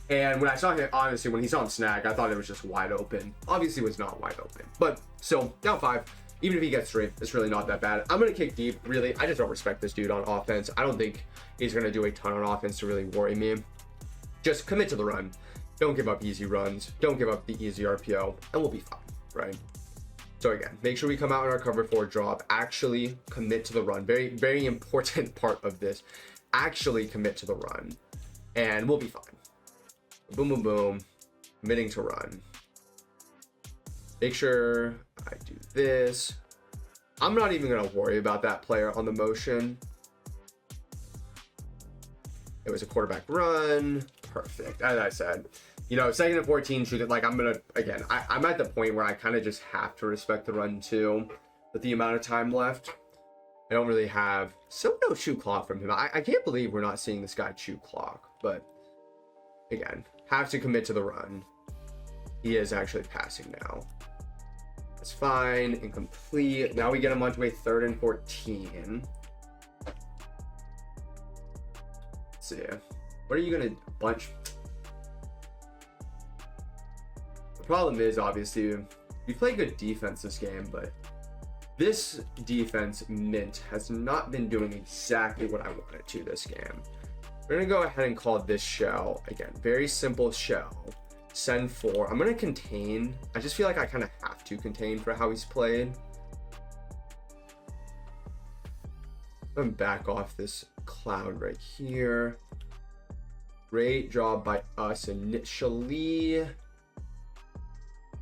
And when I saw him, honestly, when he saw him snag, I thought it was just wide open. Obviously, it was not wide open. But still, down 5. Even if he gets 3, it's really not that bad. I'm going to kick deep, really. I just don't respect this dude on offense. I don't think he's going to do a ton on offense to really worry me. Just commit to the run. Don't give up easy runs. Don't give up the easy RPO, and we'll be fine, right? So again, make sure we come out in our cover 4 drop. Actually commit to the run. Very, very important part of this. Actually commit to the run, and we'll be fine. Boom, boom, boom. Committing to run. Make sure I do this. I'm not even going to worry about that player on the motion. It was a quarterback run. Perfect. As I said, You know, 2nd and 14, shoot it. Like, I'm at the point where I kind of just have to respect the run too, with the amount of time left. I don't really have no shoot clock from him. I can't believe we're not seeing this guy shoot clock, but again, have to commit to the run. He is actually passing now. That's fine. Incomplete. Now we get him onto a 3rd and 14. Let's see. What are you gonna bunch? The problem is, obviously, we play good defense this game, but this defense mint has not been doing exactly what I want it to this game. We're gonna go ahead and call this shell again. Very simple shell. Send 4. I'm gonna contain. I just feel like I kind of have to contain for how he's played. I'm gonna back off this cloud right here. Great job by us initially.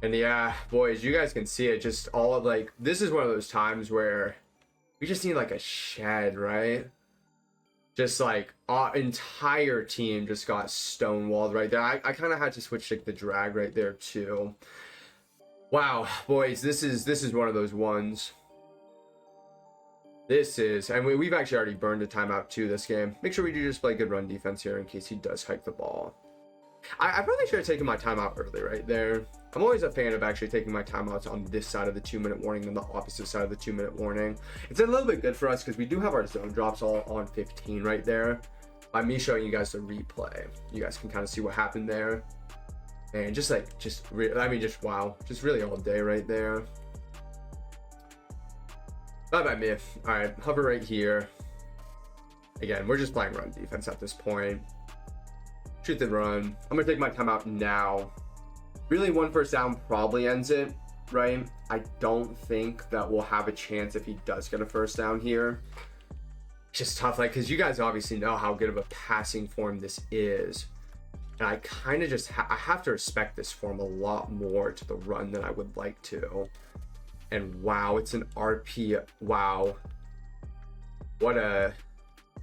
And yeah, boys, you guys can see it. Just all of like, this is one of those times where we just need like a shed, right? Just like our entire team just got stonewalled right there. I kind of had to switch like the drag right there too. Wow, boys, this is one of those ones. And we've actually already burned a timeout too this game. Make sure we do just play good run defense here in case he does hike the ball. I probably should have taken my timeout early right there. I'm always a fan of actually taking my timeouts on this side of the 2-minute warning than the opposite side of the 2-minute warning. It's a little bit good for us because we do have our zone drops all on 15 right there. By me showing you guys the replay, you guys can kind of see what happened there. And just wow, just really all day right there. Bye bye me. All right, hover right here. Again, we're just playing run defense at this point. Shoot and run. I'm gonna take my timeout now. Really, 1 first down probably ends it, right? I don't think that we'll have a chance if he does get a first down here. It's just tough, like, because you guys obviously know how good of a passing form this is. And I kind of just I have to respect this form a lot more to the run than I would like to. And wow, it's an RP. Wow. What a...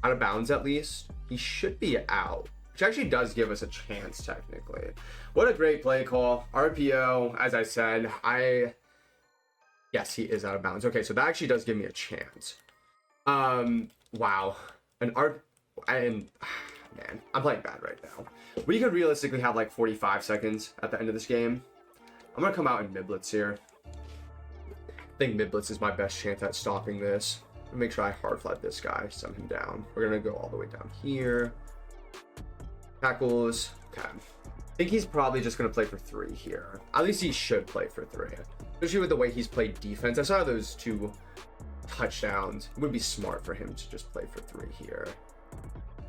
out of bounds at least. He should be out. Which actually does give us a chance, technically. What a great play call. RPO, as I said, yes, he is out of bounds. Okay, so that actually does give me a chance. Wow. Man, I'm playing bad right now. We could realistically have like 45 seconds at the end of this game. I'm gonna come out in mid-blitz here. I think mid-blitz is my best chance at stopping this. Make sure I hard flat this guy, send him down. We're gonna go all the way down here. Tackles. Okay. I think he's probably just going to play for 3 here. At least he should play for 3. Especially with the way he's played defense. I saw those 2 touchdowns. It would be smart for him to just play for 3 here.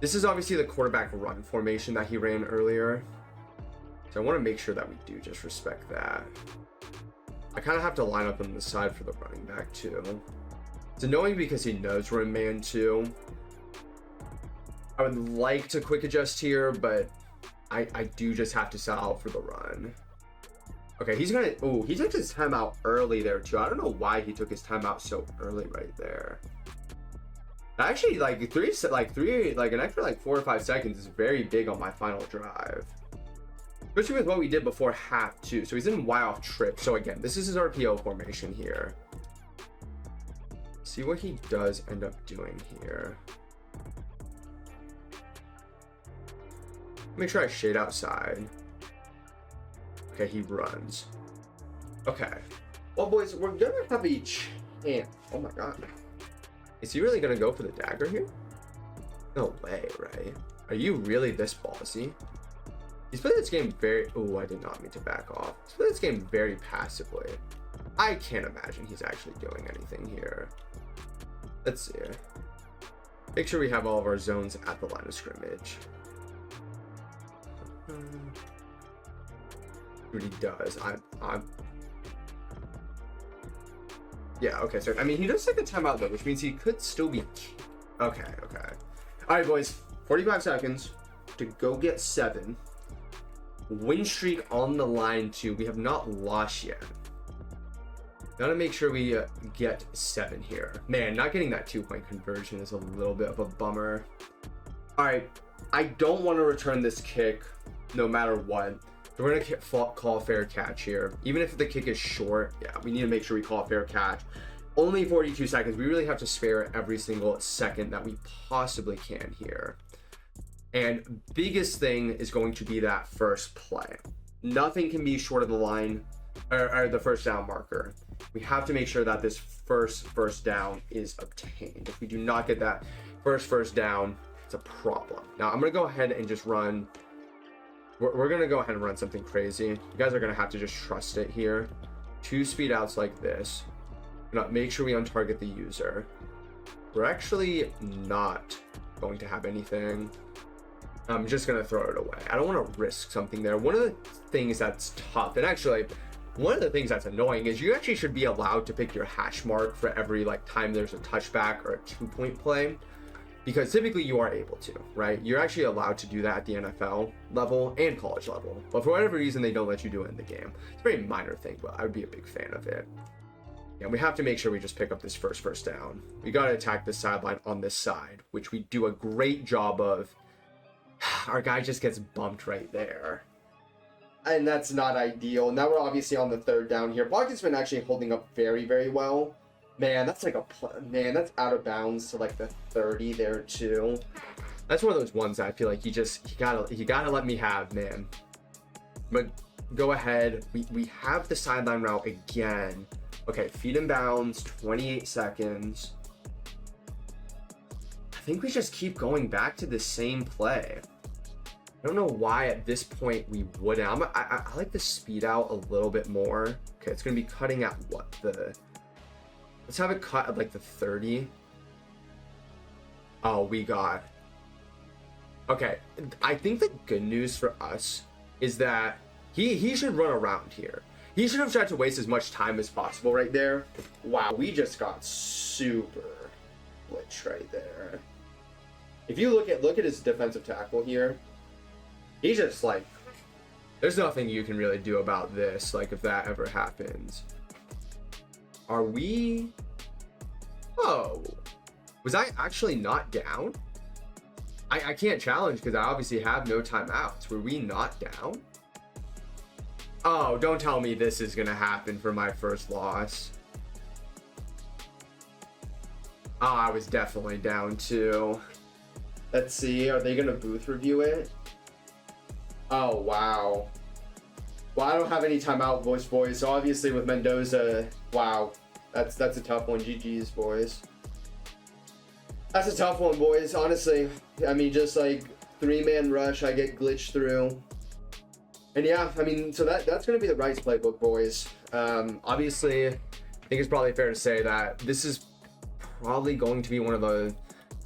This is obviously the quarterback run formation that he ran earlier. So I want to make sure that we do just respect that. I kind of have to line up on the side for the running back too. It's annoying because he knows we're in man 2. I would like to quick adjust here, but I do just have to sell out for the run. Okay, he took his timeout early there too. I don't know why he took his timeout so early right there. Actually, like an extra like 4 or 5 seconds is very big on my final drive. Especially with what we did before half too. So he's in Y off trip. So again, this is his RPO formation here. See what he does end up doing here. Make sure I shade outside. Okay, he runs. Okay. Well, boys, we're gonna have a chance. Oh my god. Is he really gonna go for the dagger here? No way, right? Are you really this ballsy? He's playing this game very... Oh, I did not mean to back off. He's playing this game very passively. I can't imagine he's actually doing anything here. Let's see. Make sure we have all of our zones at the line of scrimmage. What he does. Yeah, okay, so I mean he does take a timeout though, which means he could still be okay. Alright boys, 45 seconds to go get 7. Win streak on the line too. We have not lost yet. Gotta make sure we get 7 here. Man, not getting that 2-point conversion is a little bit of a bummer. Alright, I don't want to return this kick no matter what. So we're going to call fair catch here. Even if the kick is short, yeah, we need to make sure we call fair catch. Only 42 seconds. We really have to spare every single second that we possibly can here. And biggest thing is going to be that first play. Nothing can be short of the line or the first down marker. We have to make sure that this first down is obtained. If we do not get that first down, it's a problem. Now I'm going to go ahead and just run. We're going to go ahead and run something crazy. You guys are going to have to just trust it here. 2 speed outs like this. Make sure we untarget the user. We're actually not going to have anything. I'm just going to throw it away. I don't want to risk something there. One of the things that's tough, and actually one of the things that's annoying, is you actually should be allowed to pick your hash mark for every time there's a touchback or a 2-point play. Because typically you are able to, right? You're actually allowed to do that at the NFL level and college level. But for whatever reason, they don't let you do it in the game. It's a very minor thing, but I would be a big fan of it. Yeah, we have to make sure we just pick up this first down. We got to attack this sideline on this side, which we do a great job of. Our guy just gets bumped right there. And that's not ideal. Now we're obviously on the 3rd down here. Pocket's been actually holding up very, very well. Man, that's that's out of bounds to the 30 there too. That's one of those ones that I feel like you gotta let me have, man. But go ahead. We have the sideline route again. Okay, feet in bounds, 28 seconds. I think we just keep going back to the same play. I don't know why at this point we wouldn't. I like the speed out a little bit more. Okay, it's gonna be cutting at what let's have it cut at the 30. Oh, we got. Okay, I think the good news for us is that he should run around here. He should have tried to waste as much time as possible right there. Wow, we just got super glitch right there. If you look at his defensive tackle here, he's just there's nothing you can really do about this. If that ever happens. Are we? Oh, was I actually not down? I can't challenge because I obviously have no timeouts. Were we not down? Oh, don't tell me this is gonna happen for my first loss. Oh, I was definitely down too. Let's see, are they gonna booth review it? Oh, wow. Well, I don't have any timeout, boys. So obviously with Mendoza, wow, that's a tough one. GG's, boys. That's a tough one, boys. Honestly, I mean, just 3-man rush, I get glitched through. And yeah, I mean, so that's going to be the Rice playbook, boys. Obviously, I think it's probably fair to say that this is probably going to be one of the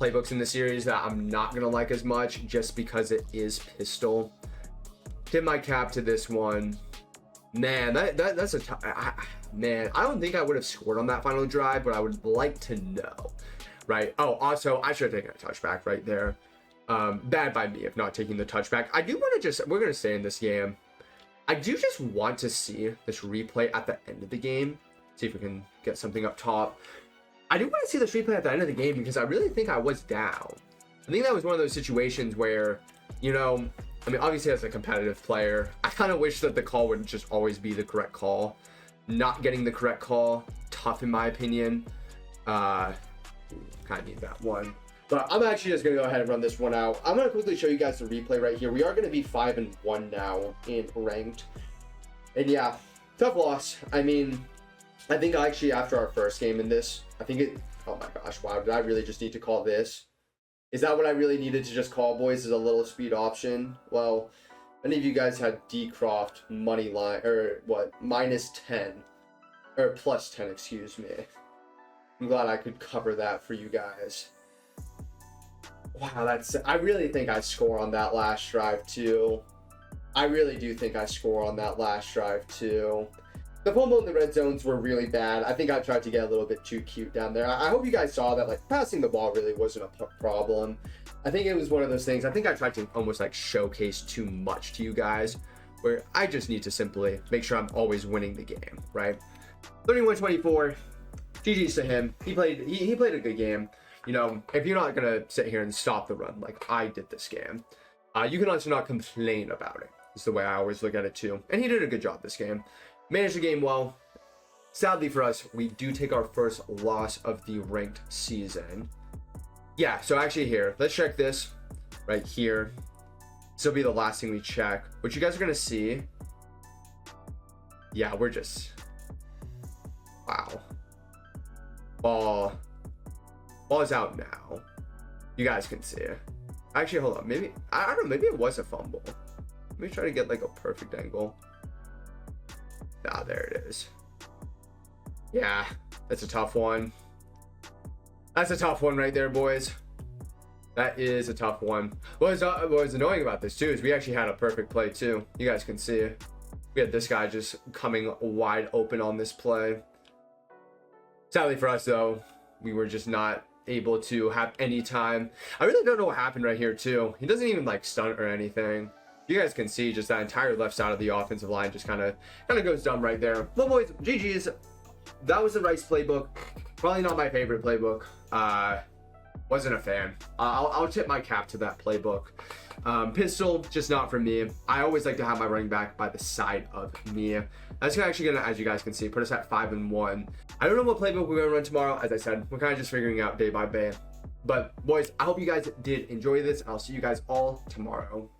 playbooks in the series that I'm not going to like as much just because it is pistol. Tip my cap to this one. Man, that's a man, I don't think I would have scored on that final drive, but I would like to know, right? Oh, also, I should have taken a touchback right there. Bad by me of not taking the touchback. I do want to we're going to stay in this game. I do just want to see this replay at the end of the game. See if we can get something up top. I do want to see this replay at the end of the game because I really think I was down. I think that was one of those situations where, I mean, obviously as a competitive player, I kind of wish that the call would just always be the correct call. Not getting the correct call, tough in my opinion. Kind of need that one. But I'm actually just going to go ahead and run this one out. I'm going to quickly show you guys the replay right here. We are going to be 5-1 now in ranked. And yeah, tough loss. I mean, I think actually after our first game in this, oh my gosh, wow, did I really just need to call this? Is that what I really needed to just call, boys, is a little speed option? Well, many of you guys had Dcroft money line, or what, -10, or +10, excuse me. I'm glad I could cover that for you guys. Wow, I really think I score on that last drive too. I really do think I score on that last drive too. The fumble in the red zones were really bad. I think I tried to get a little bit too cute down there. I hope you guys saw that, passing the ball really wasn't a problem. I think it was one of those things. I think I tried to almost showcase too much to you guys, where I just need to simply make sure I'm always winning the game, right? 31-24, GG's to him. He played a good game. If you're not gonna sit here and stop the run like I did this game, you can also not complain about it. Is the way I always look at it too. And he did a good job this game. Managed the game well. Sadly for us, we do take our first loss of the ranked season. Yeah, so actually here, let's check this right here. This will be the last thing we check. What you guys are going to see. Yeah, we're just... Wow. Ball is out now. You guys can see it. Actually, hold on. Maybe, I don't know, maybe it was a fumble. Let me try to get like a perfect angle. Ah, there it is. Yeah, that's a tough one. That's a tough one right there, boys. That is a tough one. What was annoying about this too is we actually had a perfect play too. You guys can see it. We had this guy just coming wide open on this play. Sadly for us though, we were just not able to have any time. I really don't know what happened right here too. He doesn't even like stunt or anything. You guys can see just that entire left side of the offensive line just kind of goes dumb right there. Well, boys, GG's. That was the Rice playbook. Probably not my favorite playbook. Wasn't a fan. I'll tip my cap to that playbook. Pistol, just not for me. I always like to have my running back by the side of me. That's actually gonna, as you guys can see, put us at 5-1. I don't know what playbook we're gonna run tomorrow. As I said, we're kind of just figuring out day by day. But boys, I hope you guys did enjoy this. I'll see you guys all tomorrow.